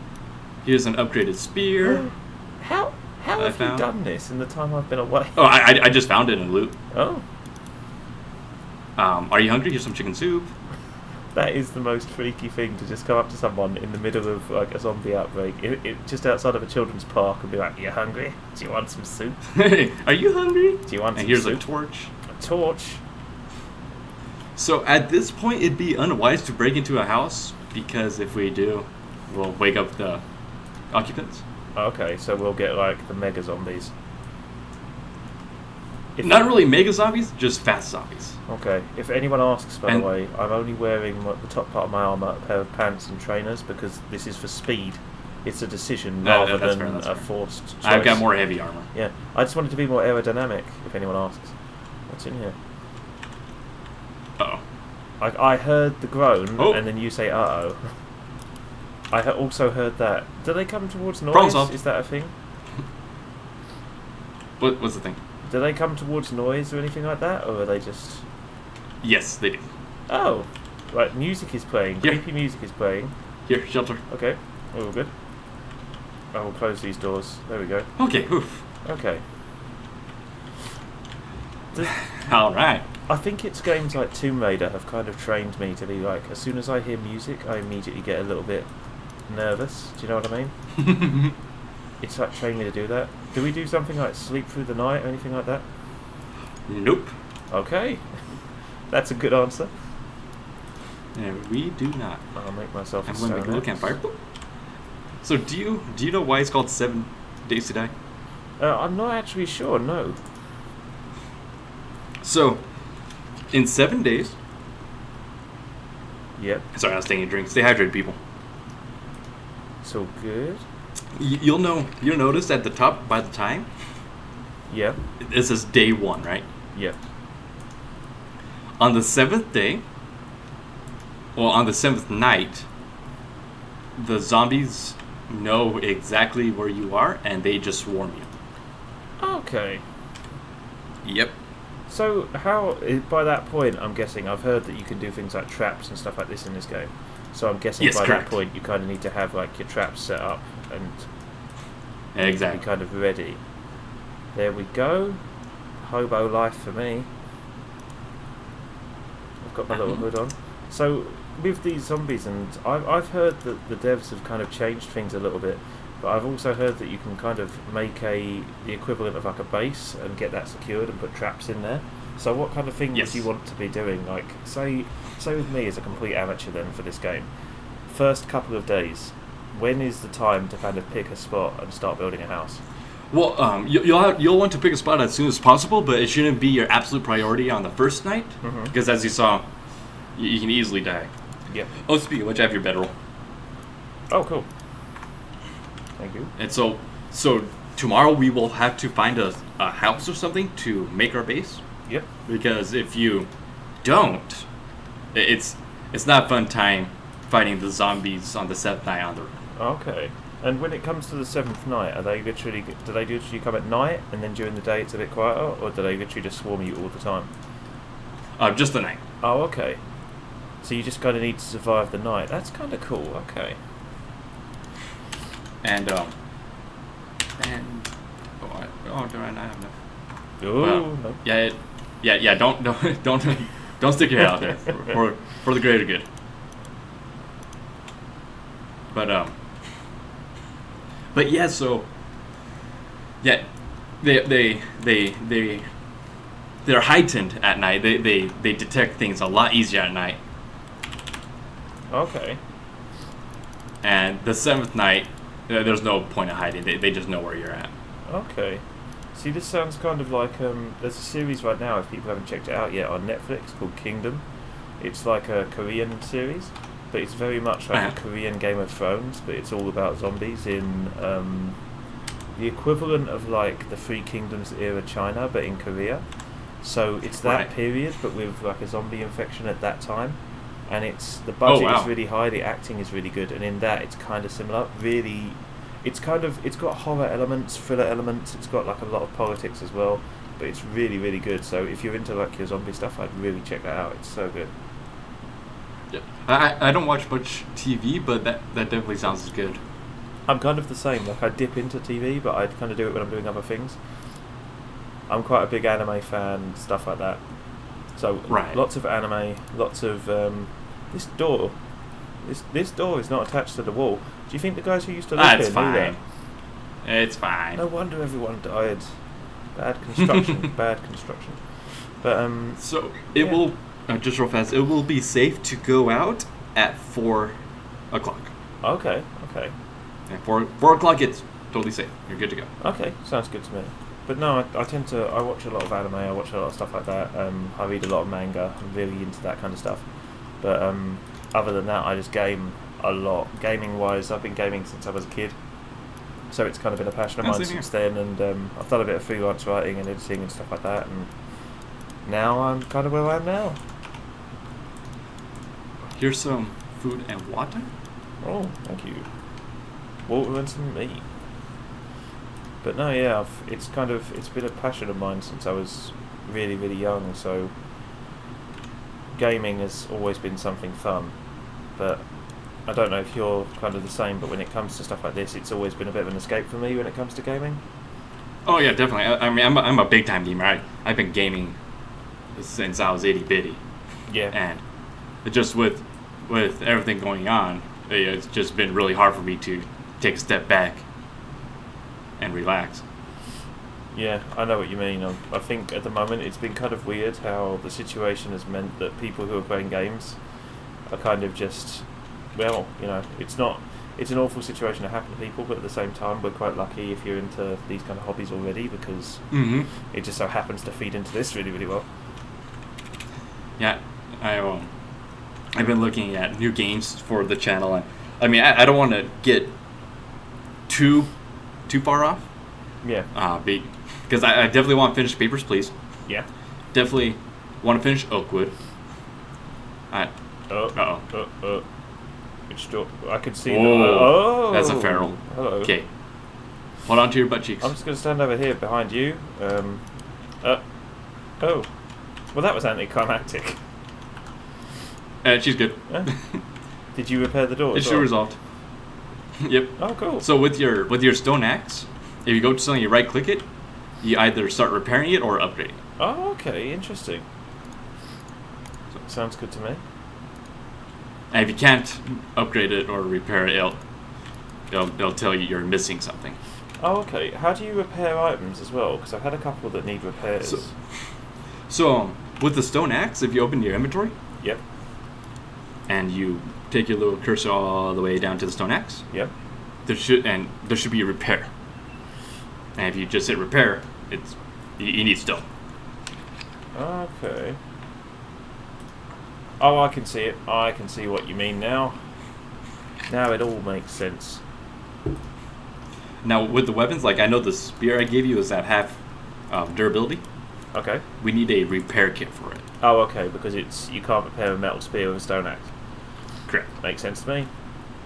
Here's an upgraded spear. How have you done this in the time I've been away? Oh, I just found it in loot. Oh. Are you hungry? Here's some chicken soup. That is the most freaky thing, to just come up to someone in the middle of like a zombie outbreak, just outside of a children's park, and be like, "You hungry? Do you want some soup? Hey, are you hungry? Do you want some here's soup?" a torch. A torch. So at this point, it'd be unwise to break into a house, because if we do, we'll wake up the occupants. Okay, so we'll get like the mega zombies. Not really mega zombies, just fast zombies. Okay, if anyone asks, by the way, I'm only wearing the top part of my armour, a pair of pants and trainers, because this is for speed. It's a decision rather than a forced choice. I've got more heavy armor. Yeah, I just wanted to be more aerodynamic, if anyone asks. What's in here? Uh-oh. I heard the groan, Oh. and then you say, uh-oh. I also heard that. Do they come towards noise? Problem solved. Is that a thing? What's the thing? Do they come towards noise or anything like that, or are they just... Yes, they do. Oh! Right, music is playing. Here. Creepy music is playing. Here, shelter. Okay, we're all good. I will close these doors. There we go. Okay, oof. Okay. Alright. I think it's games like Tomb Raider have kind of trained me to be like, as soon as I hear music, I immediately get a little bit nervous. Do you know what I mean? It's like training me to do that. Do we do something like sleep through the night or anything like that? Nope. Okay. That's a good answer. Yeah, we do not. I'll make myself a I'm going to make a little stone campfire. axe. So do you know why it's called 7 Days to Die? I'm not actually sure, no. So, in 7 days... Yep. Sorry, I was taking a drink. Stay hydrated, people. It's all good. You'll notice at the top, by the time, Yep. it says day 1, right? Yep. On the 7th day, well, on the 7th night, the zombies know exactly where you are, and they just swarm you. Okay. Yep. So how, by that point, I'm guessing, I've heard that you can do things like traps and stuff like this in this game. So I'm guessing Yes, by correct. that point you kind of need to have like your traps set up and Exactly. be kind of ready. There we go. Hobo life for me. I've got my little hood on. So with these zombies, and I've heard that the devs have kind of changed things a little bit, but I've also heard that you can kind of make the equivalent of like a base and get that secured and put traps in there. So what kind of thing Yes. would you want to be doing? Like, say with me as a complete amateur then for this game, first couple of days, when is the time to kind of pick a spot and start building a house? Well, you'll want to pick a spot as soon as possible, but it shouldn't be your absolute priority on the first night, because as you saw, you can easily die. Yep. Oh, speaking of which, I have your bedroll. Oh, cool. Thank you. And so tomorrow we will have to find a house or something to make our base. Yep. Because if you don't, it's not a fun time fighting the zombies on the 7th night on the road. Okay. And when it comes to the 7th night, do they literally come at night and then during the day it's a bit quieter, or do they literally just swarm you all the time? Just the night. Oh, okay. So you just kind of need to survive the night. That's kind of cool. Okay. And do I not have enough? Oh, Well, no. Yeah. Don't stick your head out there for the greater good. But yeah, so yeah, they're heightened at night. They detect things a lot easier at night. Okay. And the 7th night, there's no point in hiding. They just know where you're at. Okay. See, this sounds kind of like there's a series right now, if people haven't checked it out yet, on Netflix called Kingdom. It's like a Korean series, but it's very much like a Korean Game of Thrones, but it's all about zombies in the equivalent of like the Three Kingdoms era China, but in Korea. So it's that period, but with like a zombie infection at that time. And the budget is really high, the acting is really good, and in that it's kind of similar. Really, it's got horror elements, thriller elements. It's got like a lot of politics as well, but it's really really good. So if you're into like your zombie stuff, I'd really check that out. It's so good. Yeah. I don't watch much TV, but that definitely sounds good. I'm kind of the same. Like I dip into TV, but I kind of do it when I'm doing other things. I'm quite a big anime fan, stuff like that. So Right. lots of anime, lots of this door. This door is not attached to the wall. Do you think the guys who used to live It's here knew that? fine. It's fine. No wonder everyone died. Bad construction. Bad construction. But So it yeah. will just real fast. It will be safe to go out at 4 o'clock. Okay. At 4 o'clock, it's totally safe. You're good to go. Okay, sounds good to me. But no, I tend to. I watch a lot of anime. I watch a lot of stuff like that. I read a lot of manga. I'm really into that kind of stuff. But other than that, I just game a lot. Gaming wise, I've been gaming since I was a kid. So it's kind of been a passion of Oh, mine same since then. And I've done a bit of freelance writing and editing and stuff like that. And now I'm kind of where I am now. Here's some food and water. Oh, thank you. Water and some meat. But no, yeah, it's been a passion of mine since I was really, really young. So gaming has always been something fun. But I don't know if you're kind of the same. But when it comes to stuff like this, it's always been a bit of an escape for me when it comes to gaming. Oh yeah, definitely. I mean, I'm a big time gamer. I've been gaming since I was itty bitty, Yeah. and just with everything going on, it's just been really hard for me to take a step back and relax. Yeah, I know what you mean. I think at the moment it's been kind of weird how the situation has meant that people who are playing games are kind of just, well, it's an awful situation to happen to people, but at the same time we're quite lucky if you're into these kind of hobbies already, because it just so happens to feed into this really, really well. Yeah, I've been looking at new games for the channel, and I mean, I don't want to get too far off. Yeah. Because I definitely want to finish Papers, Please. Yeah. Definitely want to finish Oakwood. Which door? I could see. Oh, that's a feral. Hello. Okay. Hold on to your butt cheeks. I'm just going to stand over here behind you. Oh. Well, that was anticlimactic. She's good. Did you repair the door? It's still resolved. Yep. Oh, cool. So with your stone axe, if you go to something, you right click it, you either start repairing it or upgrading. Oh, okay, interesting. Sounds good to me. And if you can't upgrade it or repair it, it'll tell you you're missing something. Oh, okay. How do you repair items as well? Because I've had a couple that need repairs. So with the stone axe, if you open your inventory, Yep. and you take your little cursor all the way down to the stone axe, Yep. there should be a repair. And if you just hit repair, you need stone. Okay. Oh, I can see it. I can see what you mean now. Now it all makes sense. Now with the weapons, like I know the spear I gave you is at half durability. Okay. We need a repair kit for it. Oh, okay, because you can't repair a metal spear with a stone axe. Correct. Makes sense to me.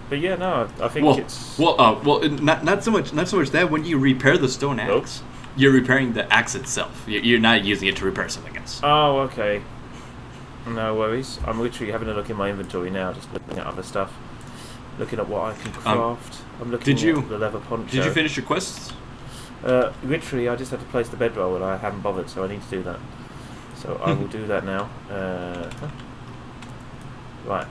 But yeah, no, I think it's... Not so much that. When you repair the stone axe, you're repairing the axe itself. You're not using it to repair something else. Oh, okay. No worries. I'm literally having a look in my inventory now, just looking at other stuff. Looking at what I can craft. I'm looking at the leather poncho. Did you finish your quests? Literally, I just had to place the bedroll and I haven't bothered, so I need to do that. So I will do that now. Right.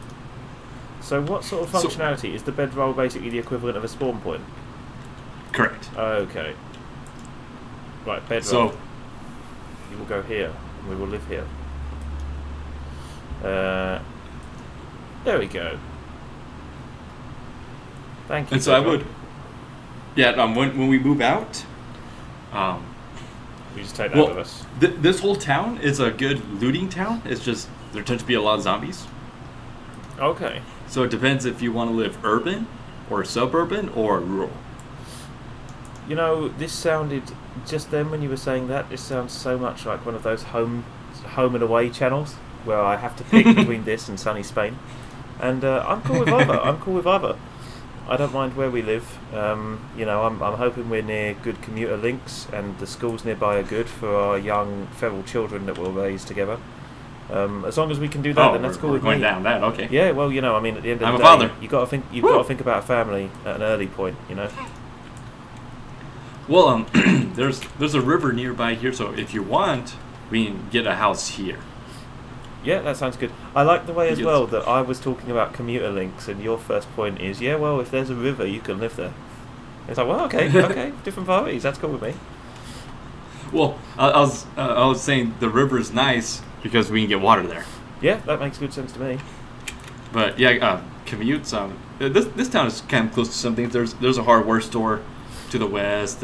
So what sort of functionality? Is the bedroll basically the equivalent of a spawn point? Correct. Okay. Right, bedroll. So you will go here, and we will live here. There we go. Thank you. And so I would... Yeah, when we move out... we just take that with us. This whole town is a good looting town. It's just, there tends to be a lot of zombies. Okay. So it depends if you want to live urban, or suburban, or rural. You know, this sounded, just then when you were saying that, this sounds so much like one of those home and away channels, where I have to pick between this and sunny Spain. And I'm cool with either. I don't mind where we live. I'm hoping we're near good commuter links, and the schools nearby are good for our young feral children that we'll raise together. As long as we can do that, then that's cool with me. Going down that, okay. Yeah, well, I mean, at the end of I'm the a day, father. you've got to think about a family at an early point, Well, there's a river nearby here, so if you want, we can get a house here. Yeah, that sounds good. I like the way as well that I was talking about commuter links, and your first point is, yeah, well, if there's a river, you can live there. It's like, well, okay, different priorities. That's cool with me. Well, I was saying the river's nice because we can get water there. Yeah, that makes good sense to me. But yeah, commutes. This town is kind of close to something. There's a hardware store to the west.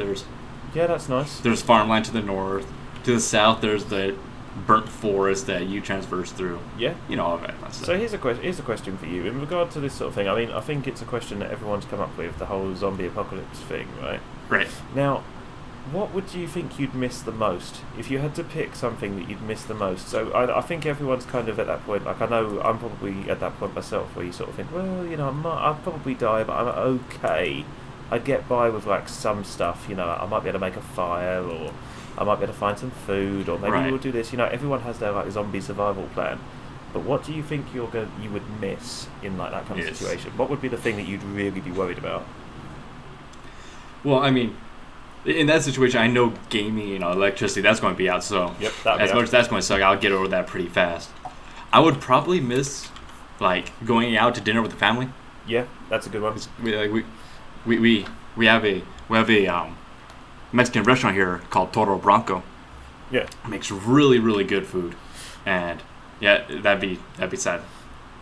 Yeah, that's nice. There's farmland to the north. To the south, there's the burnt forest that you traverse through. Yeah. All that stuff. So here's a question for you in regard to this sort of thing. I mean, I think it's a question that everyone's come up with, the whole zombie apocalypse thing, right? Right. Now, what would you think you'd miss the most if you had to pick something that you'd miss the most? So I think everyone's kind of at that point. Like, I know I'm probably at that point myself, where you sort of think, well, I'll probably die, but I'm okay. I'd get by with like some stuff. I might be able to make a fire, or I might be able to find some food, or maybe we'll do this. Everyone has their like zombie survival plan. But what do you think you would miss in like that kind of situation? What would be the thing that you'd really be worried about? Well, I mean, in that situation, I know gaming, electricity, that's going to be out. So yep, as much as that's going to suck, I'll get over that pretty fast. I would probably miss like going out to dinner with the family. Yeah, that's a good one. We have a Mexican restaurant here called Toro Bronco. Yeah, it makes really, really good food, and yeah, that'd be sad.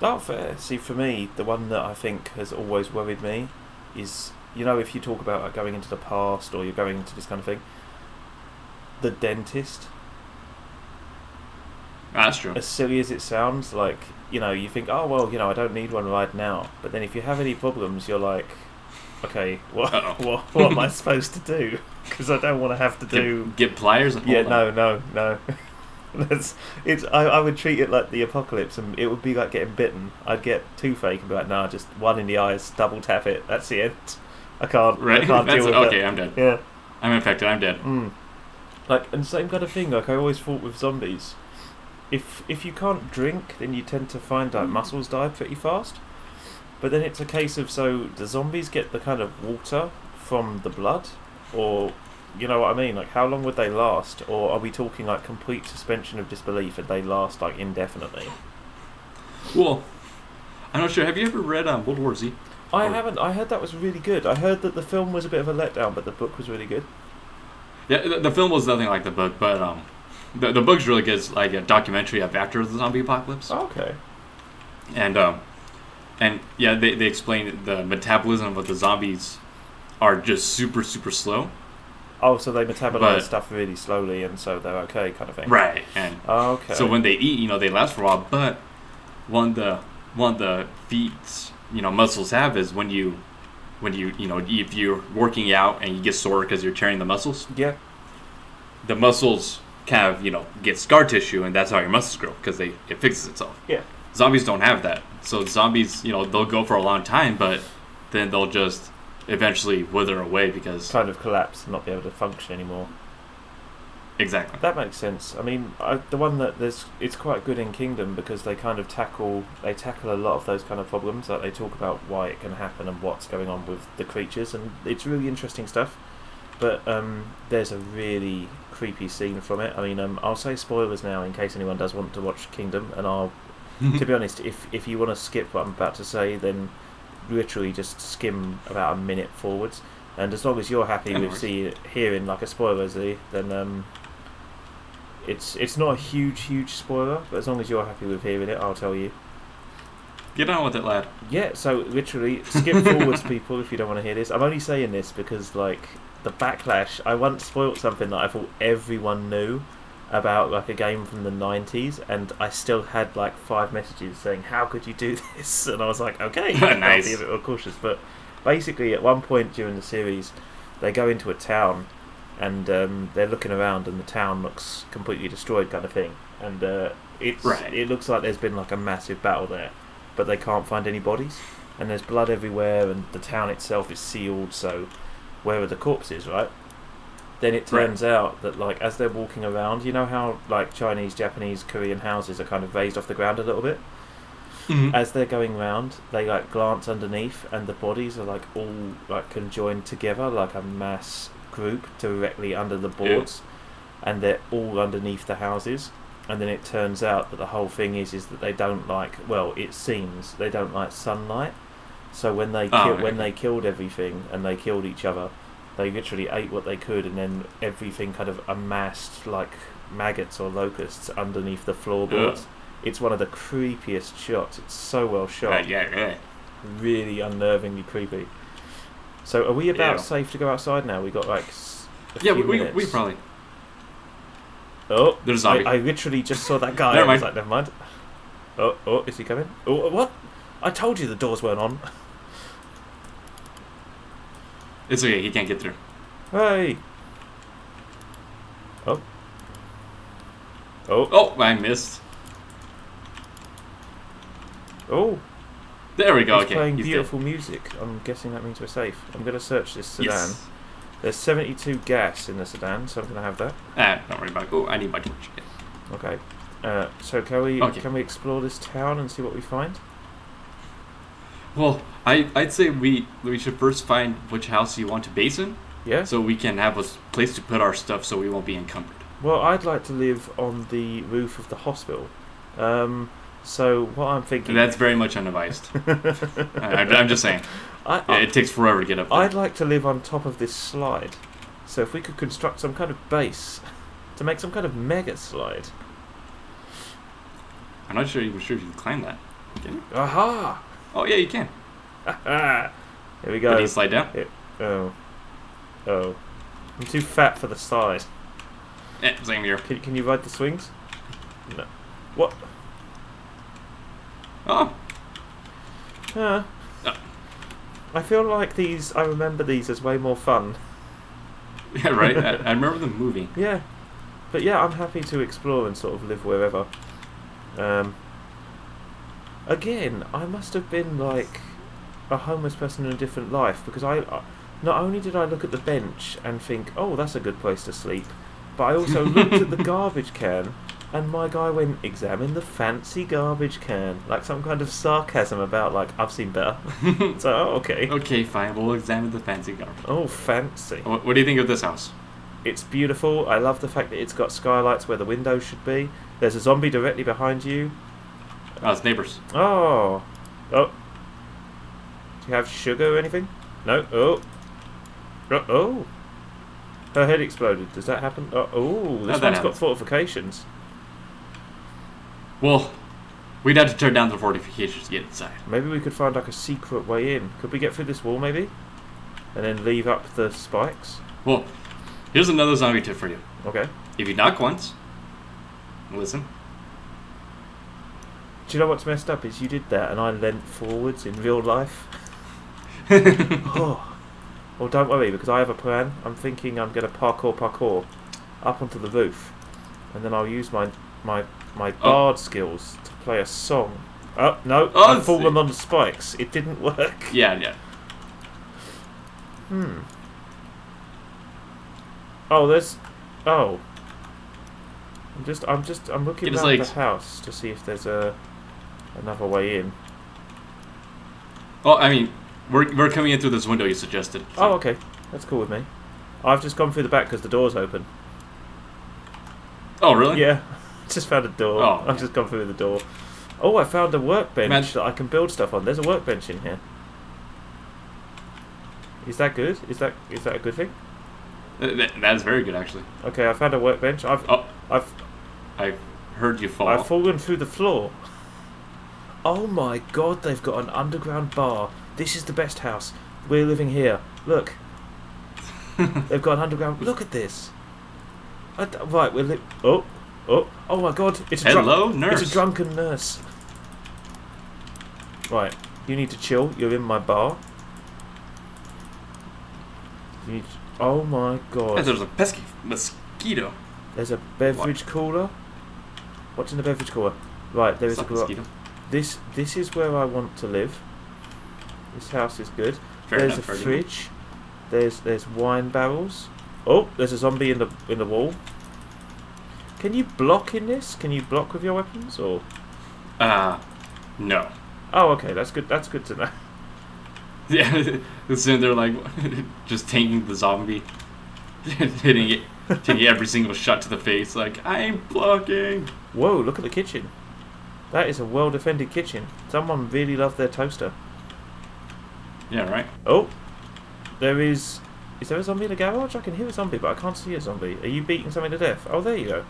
Oh, fair. See, for me, the one that I think has always worried me is, if you talk about like going into the past, or you're going into this kind of thing, the dentist. That's true. As silly as it sounds, like, you think, oh well, I don't need one right now. But then if you have any problems, you're like, okay, what am I supposed to do? Because I don't want to have to get pliers. Yeah, no. I would treat it like the apocalypse, and it would be like getting bitten. I'd get toothache and be like, nah, just one in the eyes, double tap it. That's the end. I can't deal with okay, that. I'm dead. Yeah, I'm infected. I'm dead. Like, and same kind of thing. Like I always thought with zombies, if you can't drink, then you tend to find like muscles die pretty fast. But then it's a case of, so the zombies get the kind of water from the blood, or you know what I mean? Like, how long would they last? Or are we talking like complete suspension of disbelief and they last like indefinitely? Well, I'm not sure. Have you ever read World War Z? I haven't. I heard that was really good. I heard that the film was a bit of a letdown, but the book was really good. Yeah, the film was nothing like the book, but the book's really good. It's like a documentary of after the zombie apocalypse. Oh, okay. And yeah, they explain the metabolism of the zombies are just super, super slow. Oh, so they metabolize stuff really slowly, and so they're okay, kind of thing. Right, and okay. So when they eat, they last for a while. But one of the feats muscles have is when you if you're working out and you get sore because you're tearing the muscles. Yeah. The muscles kind of get scar tissue, and that's how your muscles grow, because it fixes itself. Yeah. Zombies don't have that. So zombies, they'll go for a long time, but then they'll just eventually wither away because kind of collapse and not be able to function anymore. Exactly. That makes sense. I mean, the one that it's quite good in Kingdom, because they kind of tackle a lot of those kind of problems. Like, they talk about why it can happen and what's going on with the creatures, and it's really interesting stuff. But there's a really creepy scene from it. I mean, I'll say spoilers now in case anyone does want to watch Kingdom, and I'll to be honest, if you want to skip what I'm about to say, then literally just skim about a minute forwards. And as long as you're happy with hearing like a spoiler, Z, then it's not a huge spoiler, but as long as you're happy with hearing it, I'll tell you. Get on with it, lad. Yeah, so literally skip forwards, people, if you don't want to hear this. I'm only saying this because, like, the backlash. I once spoilt something that I thought everyone knew about, like, a game from the 90s, and I still had like 5 messages saying, how could you do this? And I was like, okay, nice. I'll be a bit more cautious. But basically, at one point during the series, they go into a town, and they're looking around, and the town looks completely destroyed, kind of thing. And it looks like there's been like a massive battle there, but they can't find any bodies. and there's blood everywhere, and the town itself is sealed. So, where are the corpses, right? Then it turns out that, like, as they're walking around, you know how, like, Chinese, Japanese, Korean houses are kind of raised off the ground a little bit? Mm-hmm. As they're going round, they, like, glance underneath, and the bodies are, like, all, like, conjoined together, like a mass group directly under the boards, and they're all underneath the houses. And then it turns out that the whole thing is that they don't like, well, it seems they don't like sunlight. So when they when they killed everything and they killed each other, they literally ate what they could, and then everything kind of amassed like maggots or locusts underneath the floorboards. It's one of the creepiest shots. It's so well shot. Yeah. Really unnervingly creepy. So are we about safe to go outside now? We got like a few minutes. we probably. Oh, there's a zombie. I literally just saw that guy. Never mind. I was like, never mind. Oh, is he coming? Oh, what? I told you the doors weren't on. It's okay, he can't get through. Hey. Oh, I missed. Oh. There we go. He's okay, playing he's beautiful music. I'm guessing that means we're safe. I'm going to search this sedan. Yes. There's 72 gas in the sedan, so I'm going to have that. Don't worry about it. Oh, I need my torch. Yeah. Okay. So can we explore this town and see what we find? Well, I'd say we should first find which house you want to base in. Yeah. So we can have a place to put our stuff, so we won't be encumbered. Well, I'd like to live on the roof of the hospital. So what I'm thinking... That's very much unadvised. I'm just saying. It takes forever to get up there. I'd like to live on top of this slide. So if we could construct some kind of base to make some kind of mega slide. I'm not sure you can climb that. Can you? Aha! Oh, yeah, you can. Here we go. Can you slide down? Oh. I'm too fat for the slide. Same here. Can you ride the swings? No. What? Oh. I feel like I remember these as way more fun. Yeah, right? I remember the movie. Yeah. But yeah, I'm happy to explore and sort of live wherever. Again, I must have been like a homeless person in a different life, because I not only did I look at the bench and think, oh, that's a good place to sleep, but I also looked at the garbage can, and my guy went, examine the fancy garbage can, like some kind of sarcasm about, like, I've seen better. So, oh, okay. Okay, fine, we'll examine the fancy garbage. Oh, fancy. What do you think of this house? It's beautiful. I love the fact that it's got skylights where the windows should be. There's a zombie directly behind you. Oh, it's neighbors. Oh. Do you have sugar or anything? No. Oh. Her head exploded. Does that happen? This one's got fortifications. Well, we'd have to turn down the fortifications to get inside. Maybe we could find like a secret way in. Could we get through this wall maybe? And then leave up the spikes? Well, here's another zombie tip for you. Okay. If you knock once, listen. Do you know what's messed up is you did that and I leant forwards in real life. Oh. Well, don't worry, because I have a plan. I'm thinking I'm going to parkour up onto the roof, and then I'll use my bard skills to play a song. Oh, no, I've fallen on the spikes. It didn't work. Yeah. Oh, there's... Oh. I'm looking around the house to see if there's another way in. Oh, I mean, we're coming in through this window you suggested. So. Oh, okay. That's cool with me. I've just gone through the back because the door's open. Oh, really? Yeah. Just found a door. Oh, I've just gone through the door. Oh, I found a workbench that I can build stuff on. There's a workbench in here. Is that good? Is that a good thing? That's very good, actually. Okay, I found a workbench. I've heard you fall. I've fallen through the floor. Oh my god, they've got an underground bar. This is the best house. We're living here. Look. They've got an underground... Look at this. Right, we're... Oh my god. It's a Hello, nurse. It's a drunken nurse. Right, you need to chill. You're in my bar. You need to... Oh my god. There's a pesky mosquito. There's a beverage cooler. What's in the beverage cooler? Right, there is a mosquito. This is where I want to live. This house is good. Fair There's enough, a Freddie. fridge. There's wine barrels. Oh, there's a zombie in the wall. Can you block in this? Can you block with your weapons or? No. Oh, okay. That's good. That's good to know. Yeah, so they're like just tanking the zombie, hitting it, taking every single shot to the face. Like, I'm blocking. Whoa! Look at the kitchen. That is a well-defended kitchen. Someone really loved their toaster. Yeah, right. Oh, there is. Is there a zombie in the garage? I can hear a zombie, but I can't see a zombie. Are you beating something to death? Oh, there you go.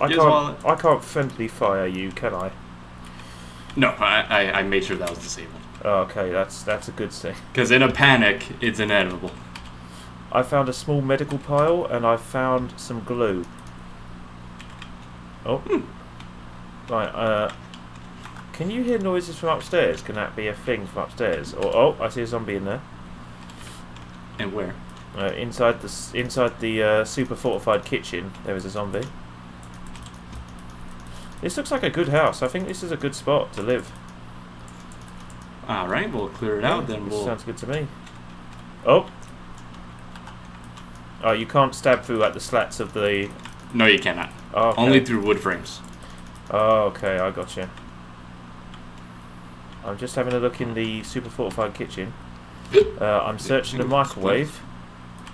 I can't friendly fire you, can I? No, I made sure that was disabled. Oh, okay, that's a good thing. Because in a panic, it's inevitable. I found a small medical pile and I found some glue. Oh. Right, can you hear noises from upstairs? Can that be a thing from upstairs? Or oh, I see a zombie in there. And where? Inside the super fortified kitchen, there is a zombie. This looks like a good house. I think this is a good spot to live. All right, we'll clear it out. Then we'll. Sounds good to me. Oh. Oh, you can't stab through like the slats of the. No, you cannot. Oh, okay. Only through wood frames. Oh, okay, I got you. I'm just having a look in the super fortified kitchen. I'm searching the microwave.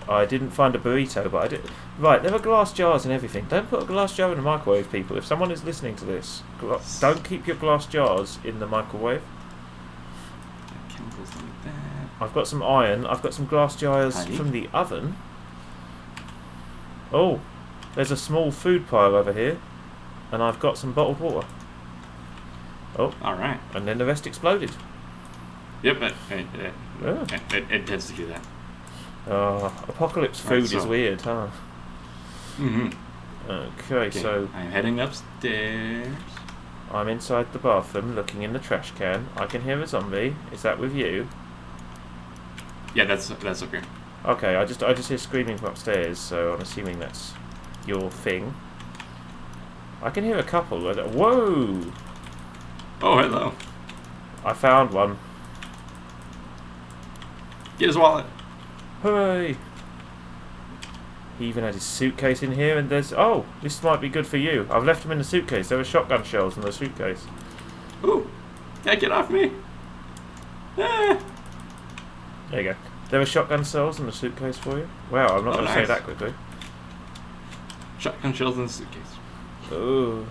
I didn't find a burrito, but I did. Right, there are glass jars and everything. Don't put a glass jar in the microwave, people. If someone is listening to this, don't keep your glass jars in the microwave. Chemicals like that. I've got some iron. I've got some glass jars Honey? from the oven. Oh, there's a small food pile over here. And I've got some bottled water. Oh. All right. And then the rest exploded. Yep, Oh. it tends to do that. Apocalypse food is weird, huh? Mm-hmm. Okay, so I'm heading upstairs. I'm inside the bathroom looking in the trash can. I can hear a zombie. Is that with you? Yeah, that's up here. Okay, I just hear screaming from upstairs, so I'm assuming that's your thing. I can hear a couple. Whoa! Oh, hello. I found one. Get his wallet. Hooray! He even had his suitcase in here, and there's... Oh, this might be good for you. I've left him in the suitcase. There were shotgun shells in the suitcase. Ooh. Yeah, get off me. Ah. There you go. There were shotgun shells in the suitcase for you. Wow, I'm not going to say that quickly. Shotgun shells in the suitcase. Ooh.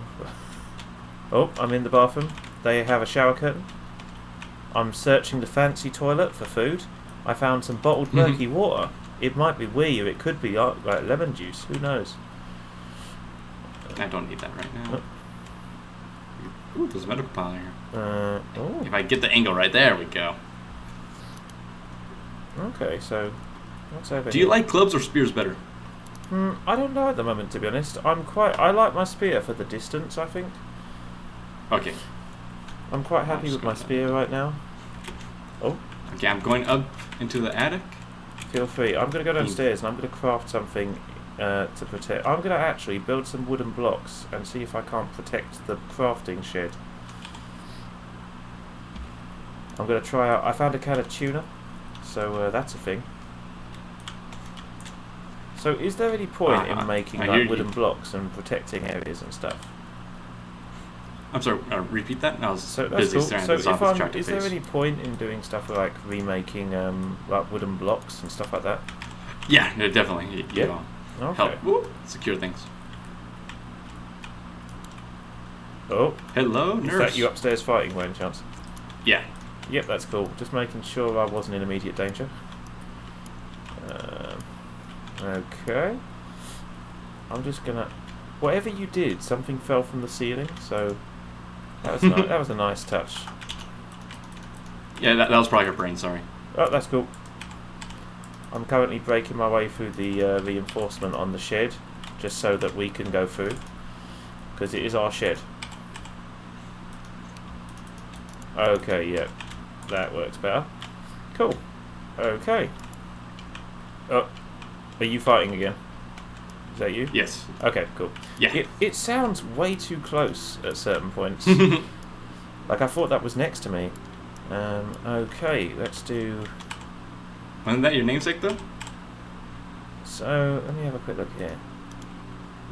Oh, I'm in the bathroom. They have a shower curtain. I'm searching the fancy toilet for food. I found some bottled murky water. It might be wee or it could be like lemon juice. Who knows? I don't need that right now. Ooh, there's a medical pile here. Oh. If I get the angle right, there we go. Okay, so what's over Do here? you like clubs or spears better? I don't know at the moment, to be honest. I like my spear for the distance, I think. Okay. I'm quite happy with my spear right now. Oh. Okay, I'm going up into the attic. Feel free. I'm going to go downstairs and I'm going to craft something to protect. I'm going to actually build some wooden blocks and see if I can't protect the crafting shed. I'm going to try out... I found a can of tuna, so that's a thing. So is there any point in making like wooden blocks and protecting areas and stuff? I'm sorry, repeat that? I was so busy cool. staring So at the zombie's is there any point in doing stuff like remaking like wooden blocks and stuff like that? Yeah, no, definitely. Yeah. Okay. Help secure things. Oh. Hello, nurse. Is that you upstairs fighting by any chance? Yeah. Yep, that's cool. Just making sure I wasn't in immediate danger. Okay. I'm just gonna... Whatever you did, something fell from the ceiling, so... That was, that was a nice touch. Yeah, that was probably her brain, sorry. Oh, that's cool. I'm currently breaking my way through the reinforcement on the shed, just so that we can go through, because it is our shed. Okay, yeah, that works better. Cool. Okay. Oh, are you fighting again? that you? Yes. Okay, cool. Yeah. It sounds way too close at certain points. Like I thought that was next to me. Okay, let's do... Wasn't that your namesake though? So, let me have a quick look here.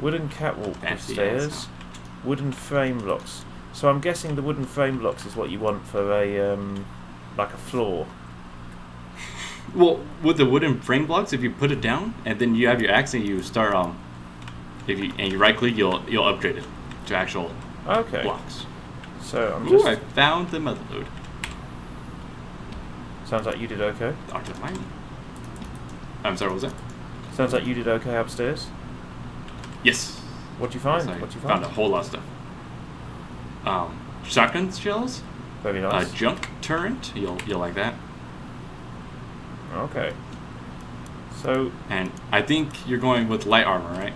Wooden catwalk with Fancy stairs. ass. Wooden frame blocks. So I'm guessing the wooden frame blocks is what you want for a, like a floor. Well, with the wooden frame blocks, if you put it down and then you have your axe and you start if you right click, you'll upgrade it to actual blocks. So I'm Ooh, just... I found the motherload. Sounds like you did okay. Dr. Mine. I'm sorry, what was that? Sounds like you did okay upstairs. Yes. What'd you find? Yes, I What'd you found find? a whole lot of stuff. Shotgun shells. Very nice. A junk turret. You'll like that. Okay. So... And I think you're going with light armor, right?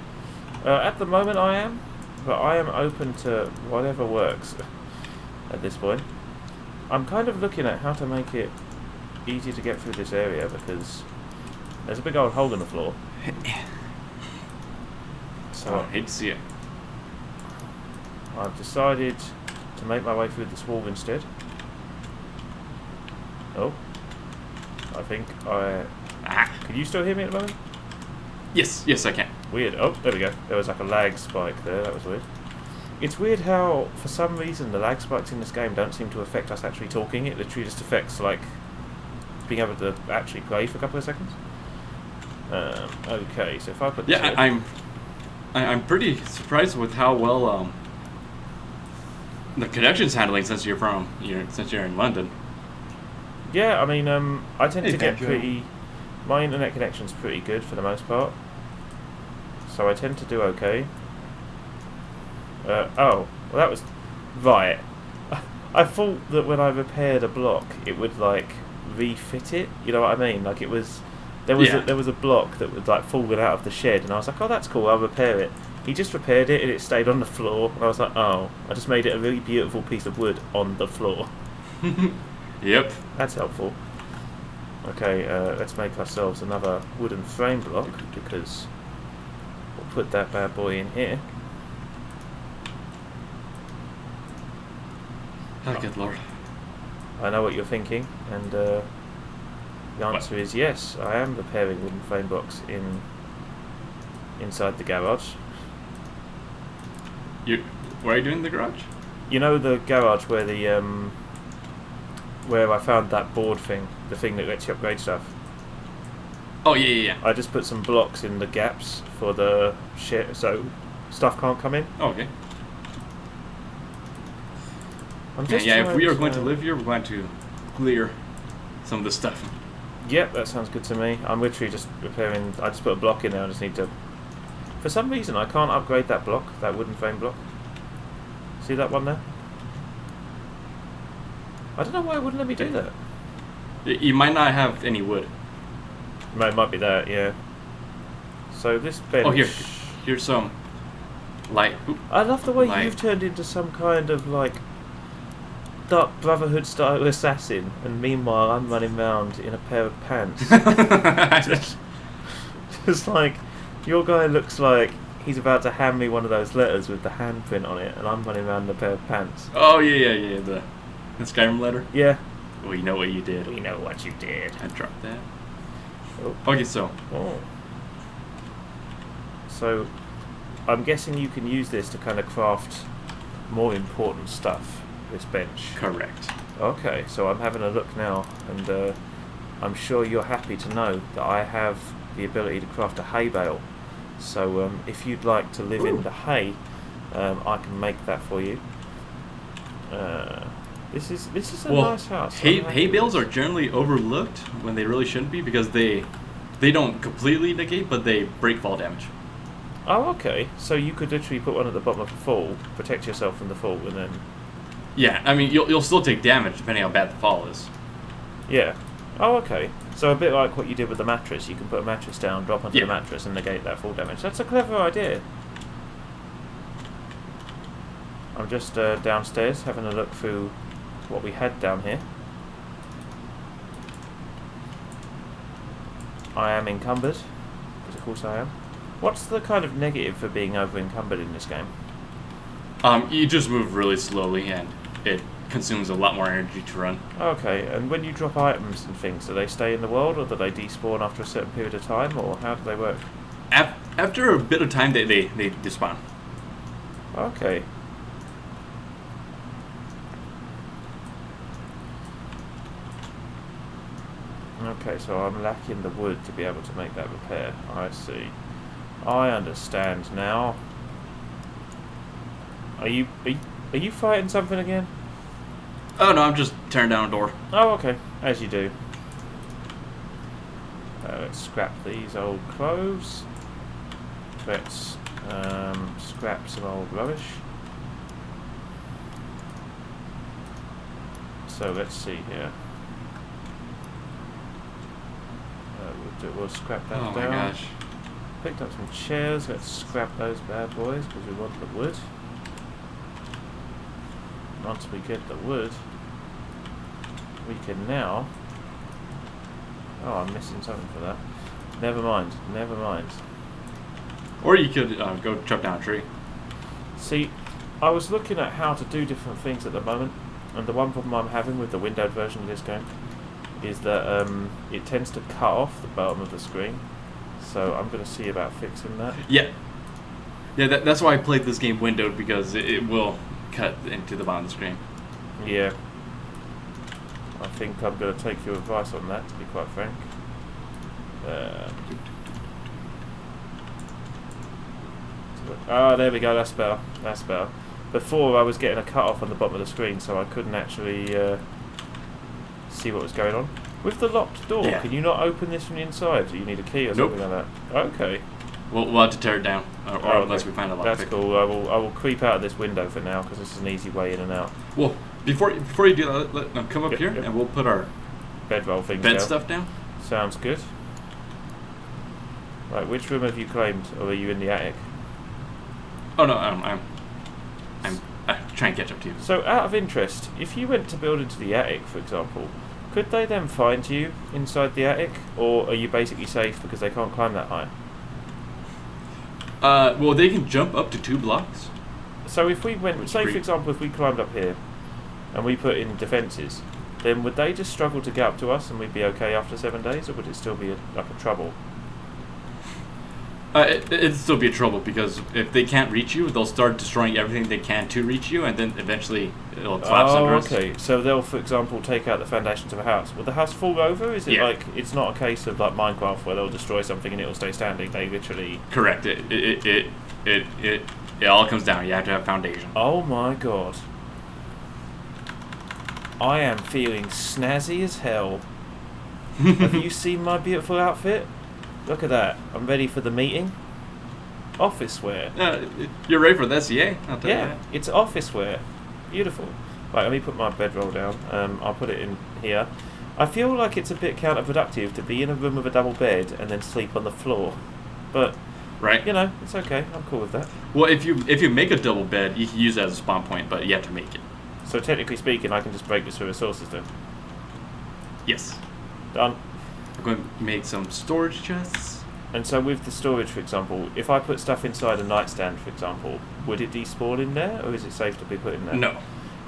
at the moment I am, but I am open to whatever works at this point. I'm kind of looking at how to make it easier to get through this area because there's a big old hole in the floor. So I hate to see it. I've decided to make my way through this wall instead. Oh. I think I... Ah. Can you still hear me at the moment? Yes, I can. Weird. Oh, there we go. There was like a lag spike there. That was weird. It's weird how, for some reason, the lag spikes in this game don't seem to affect us actually talking. It literally just affects, like, being able to actually play for a couple of seconds. Okay, so if I put this Yeah, I'm pretty surprised with how well the connection's handling since you're in London. Yeah, I mean, I tend to get Pedro. pretty... My internet connection's pretty good for the most part. So I tend to do okay. Oh, well that was... Right. I thought that when I repaired a block, it would, like, refit it. You know what I mean? Like, it was... There was a block that was, like, falling out of the shed, and I was like, oh, that's cool, I'll repair it. He just repaired it, and it stayed on the floor, and I was like, oh, I just made it a really beautiful piece of wood on the floor. Yep. That's helpful. Okay, let's make ourselves another wooden frame block, because we'll put that bad boy in here. Oh, good lord. I know what you're thinking, and the answer is yes, I am repairing wooden frame blocks inside the garage. Where are you doing in the garage? You know the garage where the where I found that board thing, the thing that lets you upgrade stuff. Oh yeah. I just put some blocks in the gaps for the shit, so stuff can't come in. Oh, okay. I'm just Yeah. If trying we are going to live here, we're going to clear some of the stuff. Yep, that sounds good to me. I'm literally just repairing. I just put a block in there. I just need to. For some reason, I can't upgrade that block, that wooden frame block. See that one there? I don't know why it wouldn't let me do that. You might not have any wood. It might be that, yeah. So this bench. Oh, here's some light. Oop. I love the way Light. you've turned into some kind of like Dark Brotherhood style assassin, and meanwhile I'm running around in a pair of pants. Just like your guy looks like he's about to hand me one of those letters with the handprint on it, and I'm running around in a pair of pants. Oh yeah. The Skyrim letter. Yeah. We know what you did. We know what you did. I dropped that. Oh. Okay, so So, I'm guessing you can use this to kind of craft more important stuff, this bench. correct. Okay, so I'm having a look now, and I'm sure you're happy to know that I have the ability to craft a hay bale. So, if you'd like to live in the hay, I can make that for you. This is a nice house. Hay bales are generally overlooked when they really shouldn't be because they don't completely negate, but they break fall damage. Oh, okay. So you could literally put one at the bottom of the fall, protect yourself from the fall, and then... Yeah, I mean you'll still take damage depending how bad the fall is. Yeah. Oh, okay. So a bit like what you did with the mattress. You can put a mattress down, drop onto the mattress, and negate that fall damage. That's a clever idea. I'm just downstairs having a look through what we had down here. I am encumbered, because of course I am. What's the kind of negative for being over encumbered in this game? You just move really slowly, and it consumes a lot more energy to run. Okay, and when you drop items and things, do they stay in the world, or do they despawn after a certain period of time, or how do they work? After a bit of time, they despawn. Okay. Okay, so I'm lacking the wood to be able to make that repair. I see. I understand now. Are you fighting something again? Oh no, I'm just tearing down a door. Oh, okay. As you do. Let's scrap these old clothes. Let's scrap some old rubbish. So let's see here. We'll scrap that down. Oh my gosh. Picked up some chairs. Let's scrap those bad boys because we want the wood. Once we get the wood, we can now... Oh, I'm missing something for that. Never mind. Never mind. Or you could go chop down a tree. See, I was looking at how to do different things at the moment, and the one problem I'm having with the windowed version of this game is that it tends to cut off the bottom of the screen. So I'm going to see about fixing that. Yeah. Yeah, that's why I played this game windowed, because it will cut into the bottom of the screen. Yeah. I think I'm going to take your advice on that, to be quite frank. There we go, that's better. That's better. Before I was getting a cut off on the bottom of the screen, so I couldn't actually see what was going on. With the locked door, Yeah. can you not open this from the inside? Do you need a key or something like that? Okay. We'll have to tear it down, or unless we find a lockpick. That's cool. I will creep out of this window for now, because this is an easy way in and out. Well, before you do that, come up here, and we'll put our bedroll things bed down. stuff down. Sounds good. Right, which room have you claimed, or are you in the attic? Oh no, I'm trying to catch up to you. So, out of interest, if you went to build into the attic, for example, could they then find you inside the attic, or are you basically safe because they can't climb that high? Well, they can jump up to 2 blocks. So if we went, say for example, if we climbed up here and we put in defences, then would they just struggle to get up to us and we'd be okay after 7 days, or would it still be like a trouble? It'd still be a trouble, because if they can't reach you, they'll start destroying everything they can to reach you, and then eventually it'll collapse under us. Okay. So they'll, for example, take out the foundations of a house. Will the house fall over? Is it like, it's not a case of like Minecraft where they'll destroy something and it'll stay standing? They literally... Correct. It all comes down. You have to have foundation. Oh my god. I am feeling snazzy as hell. Have you seen my beautiful outfit? Look at that. I'm ready for the meeting. Office wear. You're ready for the SEA? I'll tell you that. It's office wear. Beautiful. Right, let me put my bedroll down. I'll put it in here. I feel like it's a bit counterproductive to be in a room with a double bed and then sleep on the floor. But, right. You know, it's okay. I'm cool with that. Well, if you make a double bed, you can use it as a spawn point, but you have to make it. So technically speaking, I can just break this for resources then? Yes. Done. I'm going to make some storage chests. And so with the storage, for example, if I put stuff inside a nightstand, for example, would it despawn in there, or is it safe to be put in there? No.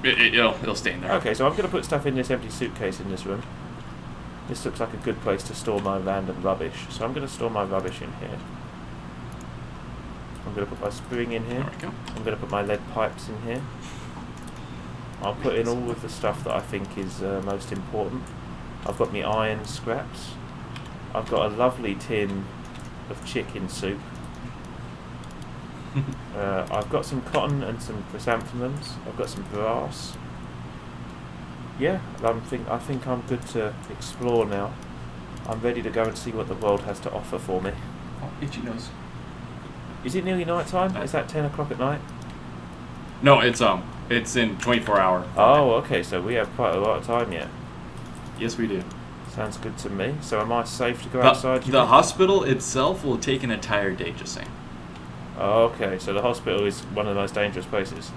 It'll stay in there. Okay, so I'm going to put stuff in this empty suitcase in this room. This looks like a good place to store my random rubbish. So I'm going to store my rubbish in here. I'm going to put my spring in here. There we go. I'm going to put my lead pipes in here. I'll put in all of the stuff that I think is most important. I've got my iron scraps. I've got a lovely tin of chicken soup. I've got some cotton and some chrysanthemums. I've got some brass. Yeah, I think I'm good to explore now. I'm ready to go and see what the world has to offer for me. Oh, itchy nose. Is it nearly night time? Is that 10 o'clock at night? No, it's in 24 hour. Oh, okay, so we have quite a lot of time yet. Yes, we do. Sounds good to me. So am I safe to go outside? The hospital itself will take an entire day, just saying. Oh, okay, so the hospital is one of the most dangerous places.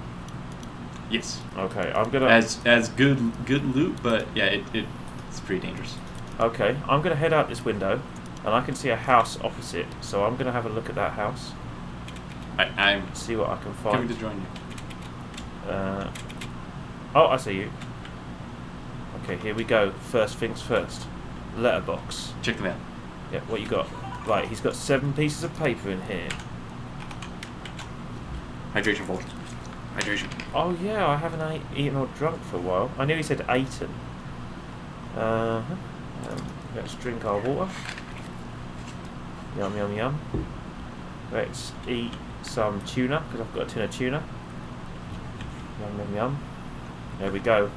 Yes. Okay, I'm gonna... As good loot, but yeah, it's pretty dangerous. Okay, I'm gonna head out this window. And I can see a house opposite, so I'm going to have a look at that house. I'm See what I can find. coming to join you. Oh, I see you. Okay, here we go. First things first. Letterbox. Check them out. Yeah, what you got? Right, he's got 7 pieces of paper in here. Hydration folder. Hydration. Oh yeah, I haven't eaten or drunk for a while. I nearly said eaten. Let's drink our water. Yum yum yum. Let's eat some tuna, because I've got a tin of tuna. Yum yum yum. There we go.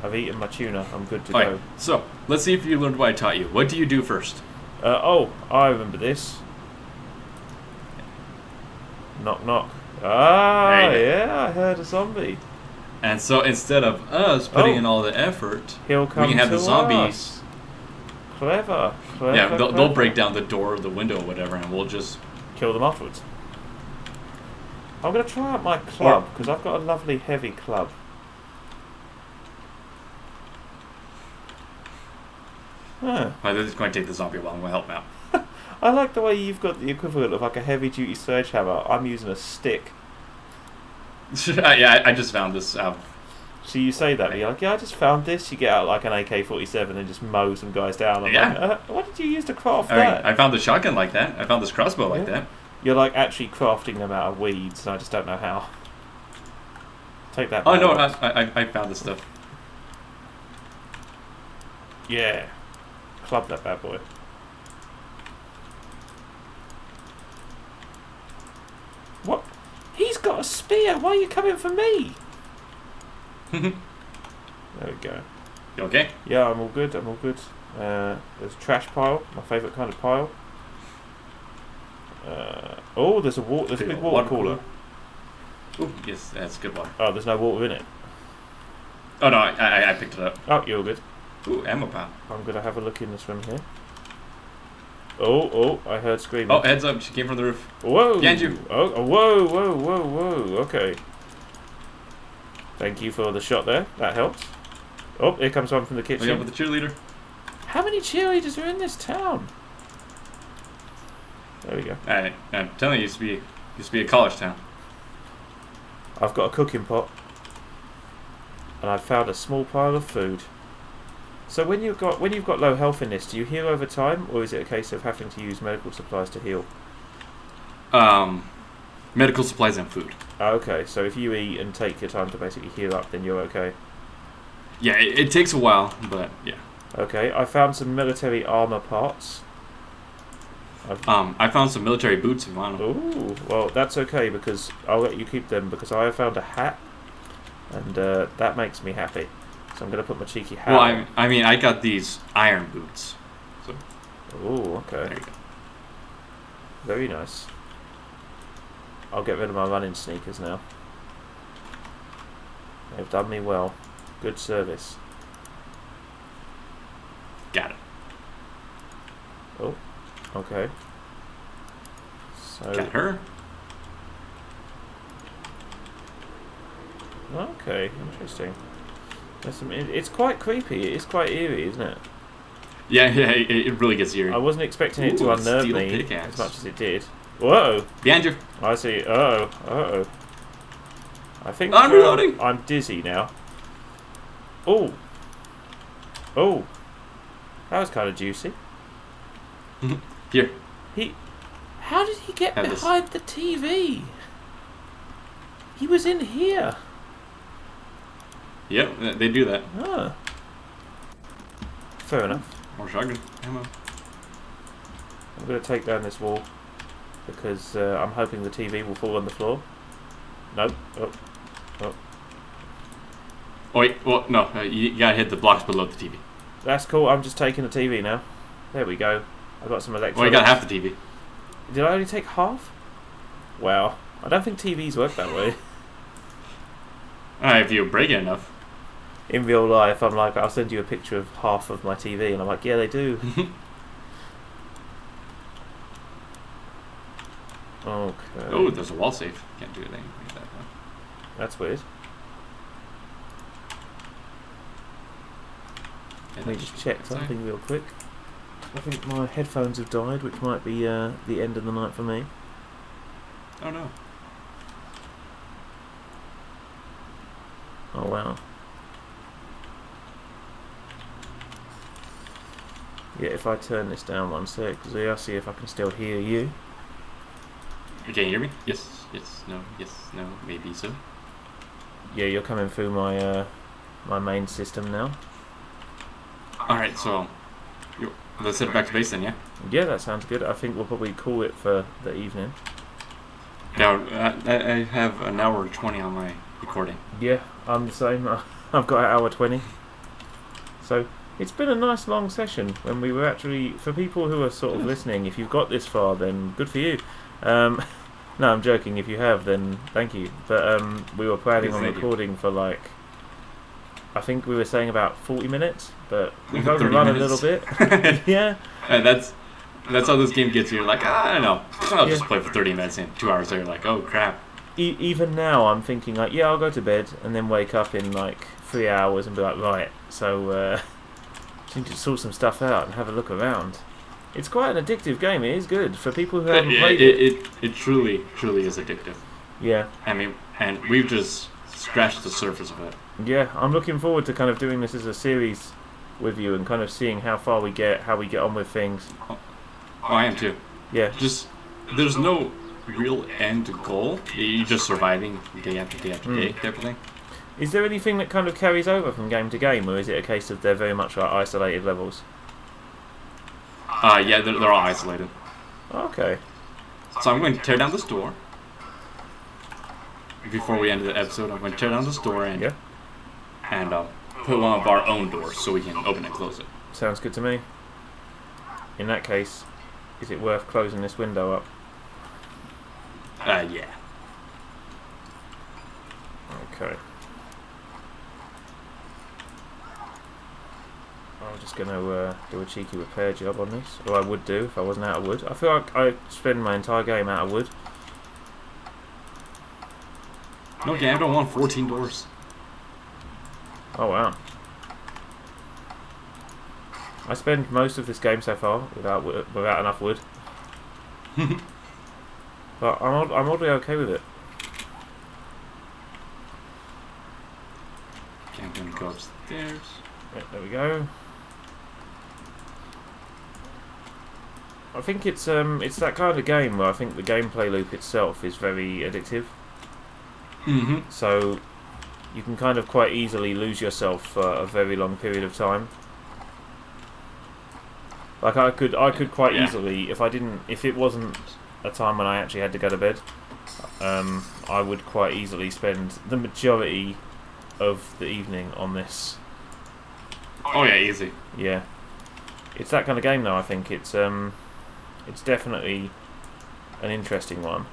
I've eaten my tuna. I'm good to go. So, let's see if you learned what I taught you. What do you do first? Oh, I remember this. Knock knock. Ah, yeah, I heard a zombie. And so instead of us putting in all the effort, He'll come we can have to the zombies. Us. Clever. Yeah, they'll clever. break down the door or the window or whatever, and we'll just Kill them afterwards. I'm going to try out my club, because I've got a lovely heavy club. Huh. This is going to take the zombie a while. I'm going to help him out. I like the way you've got the equivalent of like a heavy-duty sledgehammer. I'm using a stick. Yeah, I just found this out. So you say that, and you're like, yeah, I just found this. You get out like an AK-47 and just mow some guys down. I'm like, what did you use to craft that? I found the shotgun like that. I found this crossbow like that. You're like actually crafting them out of weeds, and I just don't know how. Take that. Oh no, I found this stuff. Yeah. Club that bad boy. What? He's got a spear. Why are you coming for me? There we go. You okay? Yeah, I'm all good. I'm all good. There's a trash pile. My favourite kind of pile. Oh, there's a There's a big water cooler. Oh, yes, that's good water. Oh, there's no water in it. Oh no, I picked it up. Oh, you're all good. Ooh, ammo pile. I'm gonna have a look in this room here. Oh, I heard screaming. Oh, heads up, she came from the roof. Whoa! Behind you. Oh, whoa! Okay. Thank you for the shot there. That helps. Oh, here comes one from the kitchen. Look out for the cheerleader. How many cheerleaders are in this town? There we go. I'm telling you, it used to be a college town. I've got a cooking pot, and I've found a small pile of food. So when you've got low health in this, do you heal over time, or is it a case of having to use medical supplies to heal? Medical supplies and food. Okay, so if you eat and take your time to basically heal up, then you're okay. Yeah, it takes a while, but yeah. Okay, I found some military armor parts. I found some military boots if you want them. Ooh, well that's okay because I'll let you keep them because I have found a hat, and that makes me happy. So I'm gonna put my cheeky hat. Well, I mean, I got these iron boots. So. Ooh, okay. There you go. Very nice. I'll get rid of my running sneakers now. They've done me well. Good service. Got it. Oh, okay. So Got her. Okay, interesting. There's some. It's quite creepy. It's quite eerie, isn't it? Yeah, it really gets eerie. I wasn't expecting it to unnerve steel me pickaxe. as much as it did. Whoa! Behind you. I see. Uh-oh. I think I'm reloading. I'm dizzy now. Oh. Oh. That was kind of juicy. Here. How did he get Have this. behind the TV? He was in here. Yep, they do that. Ah. Fair enough. More shotgun ammo. I'm going to take down this wall because I'm hoping the TV will fall on the floor. Nope. Oh. Oh wait, well, no, you gotta hit the blocks below the TV. That's cool. I'm just taking the TV now. There we go. I got some electronics. Well, you got half the TV. Did I only take half? Wow. I don't think TVs work that way. If you break it enough. In real life, I'm like, I'll send you a picture of half of my TV, and I'm like, yeah, they do. Okay. Oh, there's a wall safe. Can't do anything like that though. That's weird. Yeah, Let me just check something real quick. I think my headphones have died, which might be the end of the night for me. Oh no. Oh wow. Yeah, if I turn this down one sec, I'll see if I can still hear you. Can you hear me? Yes, no, maybe so. Yeah, you're coming through my my main system now. Alright, so let's head back to base then, yeah? Yeah, that sounds good. I think we'll probably call it for the evening. Now, I have an hour 20 on my recording. Yeah, I'm the same. I've got an hour 20. So, it's been a nice long session when we were actually, for people who are sort of listening, if you've got this far, then good for you. No, I'm joking. If you have, then thank you. But we were planning on recording for like, I think we were saying about 40 minutes, but we've overrun a little bit. Yeah. And that's how this game gets you. You're like, I don't know. I'll just play for 30 minutes and 2 hours later, you're like, oh crap. Even now, I'm thinking like, yeah, I'll go to bed and then wake up in like 3 hours and be like, right, so I need to sort some stuff out and have a look around. It's quite an addictive game. It is good for people who haven't played it. It truly is addictive. Yeah. I mean, and we've just scratched the surface of it. Yeah, I'm looking forward to kind of doing this as a series with you and kind of seeing how far we get, how we get on with things. Oh, I am too. Yeah. Just, there's no real end goal. You're just surviving day after day after day, type of thing. Is there anything that kind of carries over from game to game, or is it a case of they're very much like isolated levels? Yeah, they're all isolated. Okay. So I'm going to tear down this door. Before we end the episode, I'm going to tear down this door and put one of our own doors so we can open and close it. Sounds good to me. In that case, is it worth closing this window up? Yeah. Okay. I'm just going to do a cheeky repair job on this. Or I would do if I wasn't out of wood. I feel like I spend my entire game out of wood. No game, I don't want 14 doors. Oh wow. I spend most of this game so far without enough wood. But I'm oddly okay with it. Okay, I'm going to go upstairs. Yeah, there we go. I think it's that kind of game where I think the gameplay loop itself is very addictive. Mm-hmm. So you can kind of quite easily lose yourself for a very long period of time. Like I could quite easily, if it wasn't a time when I actually had to go to bed, I would quite easily spend the majority of the evening on this. Oh yeah, easy. Yeah, it's that kind of game though. I think it's definitely an interesting one.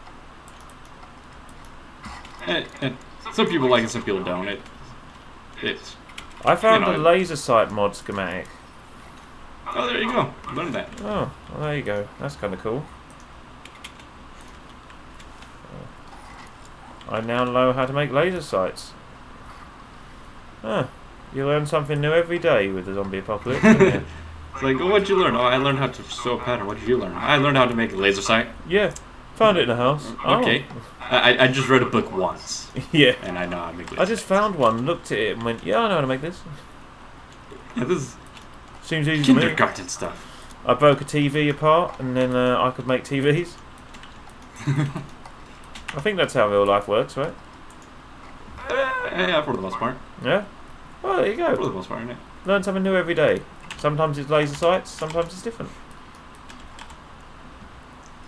And some people like it, some people don't. I found a laser sight mod schematic. Oh, there you go. Learn that. Oh, well, there you go. That's kind of cool. I now know how to make laser sights. Huh. You learn something new every day with the zombie apocalypse. It's like, oh, what'd you learn? Oh, I learned how to sew a pattern. What did you learn? I learned how to make a laser sight. Yeah, found it in the house. Okay. Oh. I just read a book once. Yeah. And I know how to make laser I just found one, looked at it, and went, yeah, I know how to make this. Yeah, this is seems easy to me. kindergarten stuff. I broke a TV apart, and then I could make TVs. I think that's how real life works, right? Yeah, for the most part. Yeah? Well, there you go. For the most part, yeah. Learn something new every day. Sometimes it's laser sights, sometimes it's different.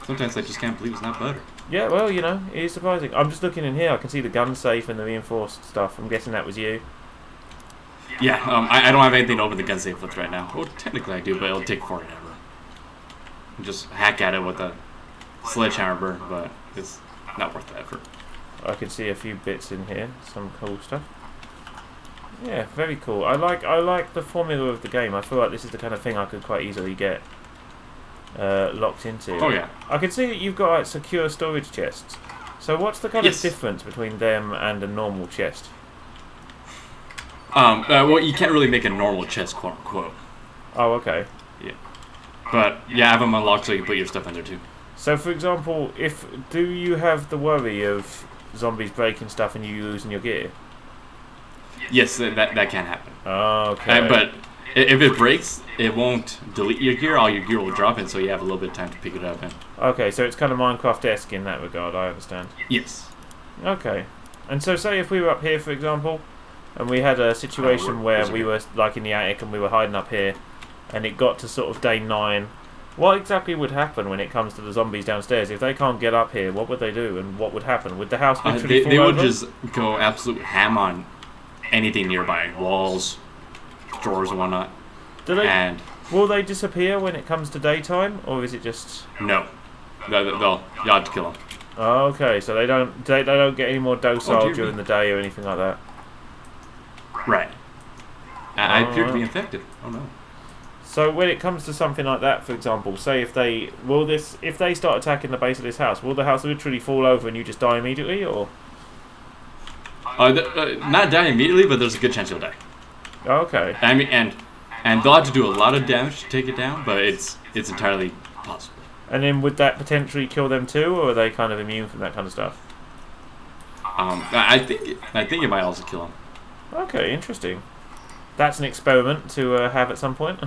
Sometimes I just can't believe it's not butter. Yeah, well, you know, it is surprising. I'm just looking in here, I can see the gun safe and the reinforced stuff. I'm guessing that was you. Yeah, I don't have anything to open the gun safe with right now. Well, technically I do, but it'll take forever. Just hack at it with a sledgehammer, but it's not worth the effort. I can see a few bits in here, some cool stuff. Yeah, very cool. I like the formula of the game. I feel like this is the kind of thing I could quite easily get locked into. Oh yeah. I can see that you've got like secure storage chests. So what's the kind of difference between them and a normal chest? Well, you can't really make a normal chest, quote unquote. Oh, okay. Yeah. But yeah, I have them unlocked so you can put your stuff in there too. So, for example, do you have the worry of zombies breaking stuff and you losing your gear? Yes, that can happen. Okay. But if it breaks, it won't delete your gear. All your gear will drop in, so you have a little bit of time to pick it up. Okay, so it's kind of Minecraft-esque in that regard, I understand. Yes. Okay. And so say if we were up here, for example, and we had a situation where we were like in the attic and we were hiding up here, and it got to sort of day 9, what exactly would happen when it comes to the zombies downstairs? If they can't get up here, what would they do, and what would happen? Would the house literally fall They would over? just go absolute ham on anything nearby, walls, drawers, and whatnot. Will they disappear when it comes to daytime, or is it just... No. You'll have to kill them. Oh, okay, so they don't get any more docile during the day or anything like that. Right. I appear to be infected. Oh no. So when it comes to something like that, for example, say if they start attacking the base of this house, will the house literally fall over and you just die immediately, or? Not die immediately, but there's a good chance you'll die. Okay. I mean, and they'll have to do a lot of damage to take it down, but it's entirely possible. And then would that potentially kill them too, or are they kind of immune from that kind of stuff? I think it might also kill them. Okay, interesting. That's an experiment to have at some point.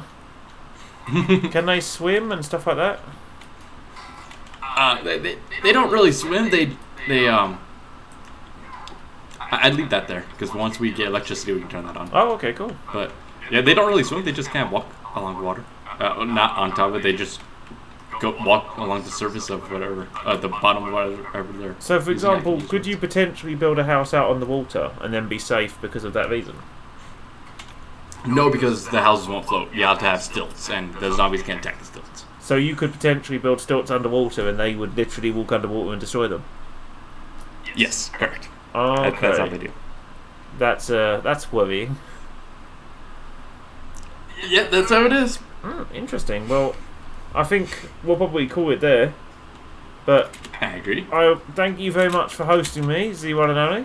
Can they swim and stuff like that? They don't really swim. I'd leave that there because once we get electricity, we can turn that on. Oh, okay, cool. But yeah, they don't really swim. They just can't walk along water. Not on top of it. They just walk along the surface of whatever, the bottom of whatever they're. So, for example, could you potentially build a house out on the water and then be safe because of that reason? No, because the houses won't float. You have to have stilts, and the zombies can't attack the stilts. So you could potentially build stilts underwater, and they would literally walk underwater and destroy them. Yes, correct. Okay. That's how they do. That's worrying. Yeah, that's how it is. Interesting. Well, I think we'll probably call it there. But I agree. I thank you very much for hosting me, Z1 and Only.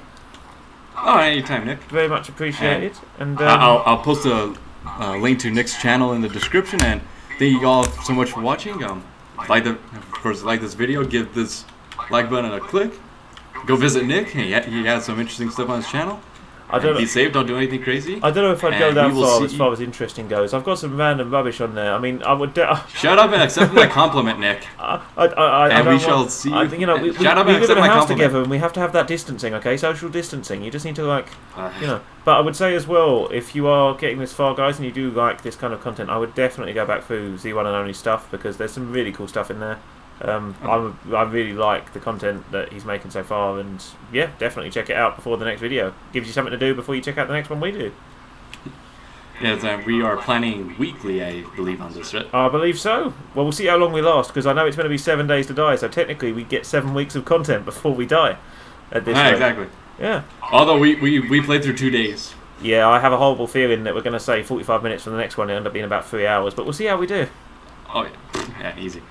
Oh, anytime, Nick. Very much appreciated. And I'll post a link to Nick's channel in the description. And thank you all so much for watching. Like this video, give this like button a click. Go visit Nick. He has some interesting stuff on his channel. Be safe. Don't do anything crazy. I don't know if I'd go that far as interesting goes. I've got some random rubbish on there. I mean, I would. Shut up and accept my compliment, Nick. We shall see. We live in a house together, and we have to have that distancing. Okay, social distancing. You just need to But I would say as well, if you are getting this far, guys, and you do like this kind of content, I would definitely go back through Z1 and Only stuff because there's some really cool stuff in there. I really like the content that he's making so far, and yeah, definitely check it out before the next video. Gives you something to do before you check out the next one we do. Yeah, we are planning weekly, I believe, on this, right? I believe so. Well, we'll see how long we last, because I know it's going to be 7 days to die, so technically we get 7 weeks of content before we die. At this rate. Exactly. Yeah. Although we played through 2 days. Yeah, I have a horrible feeling that we're going to say 45 minutes for the next one and end up being about 3 hours, but we'll see how we do. Oh yeah, easy.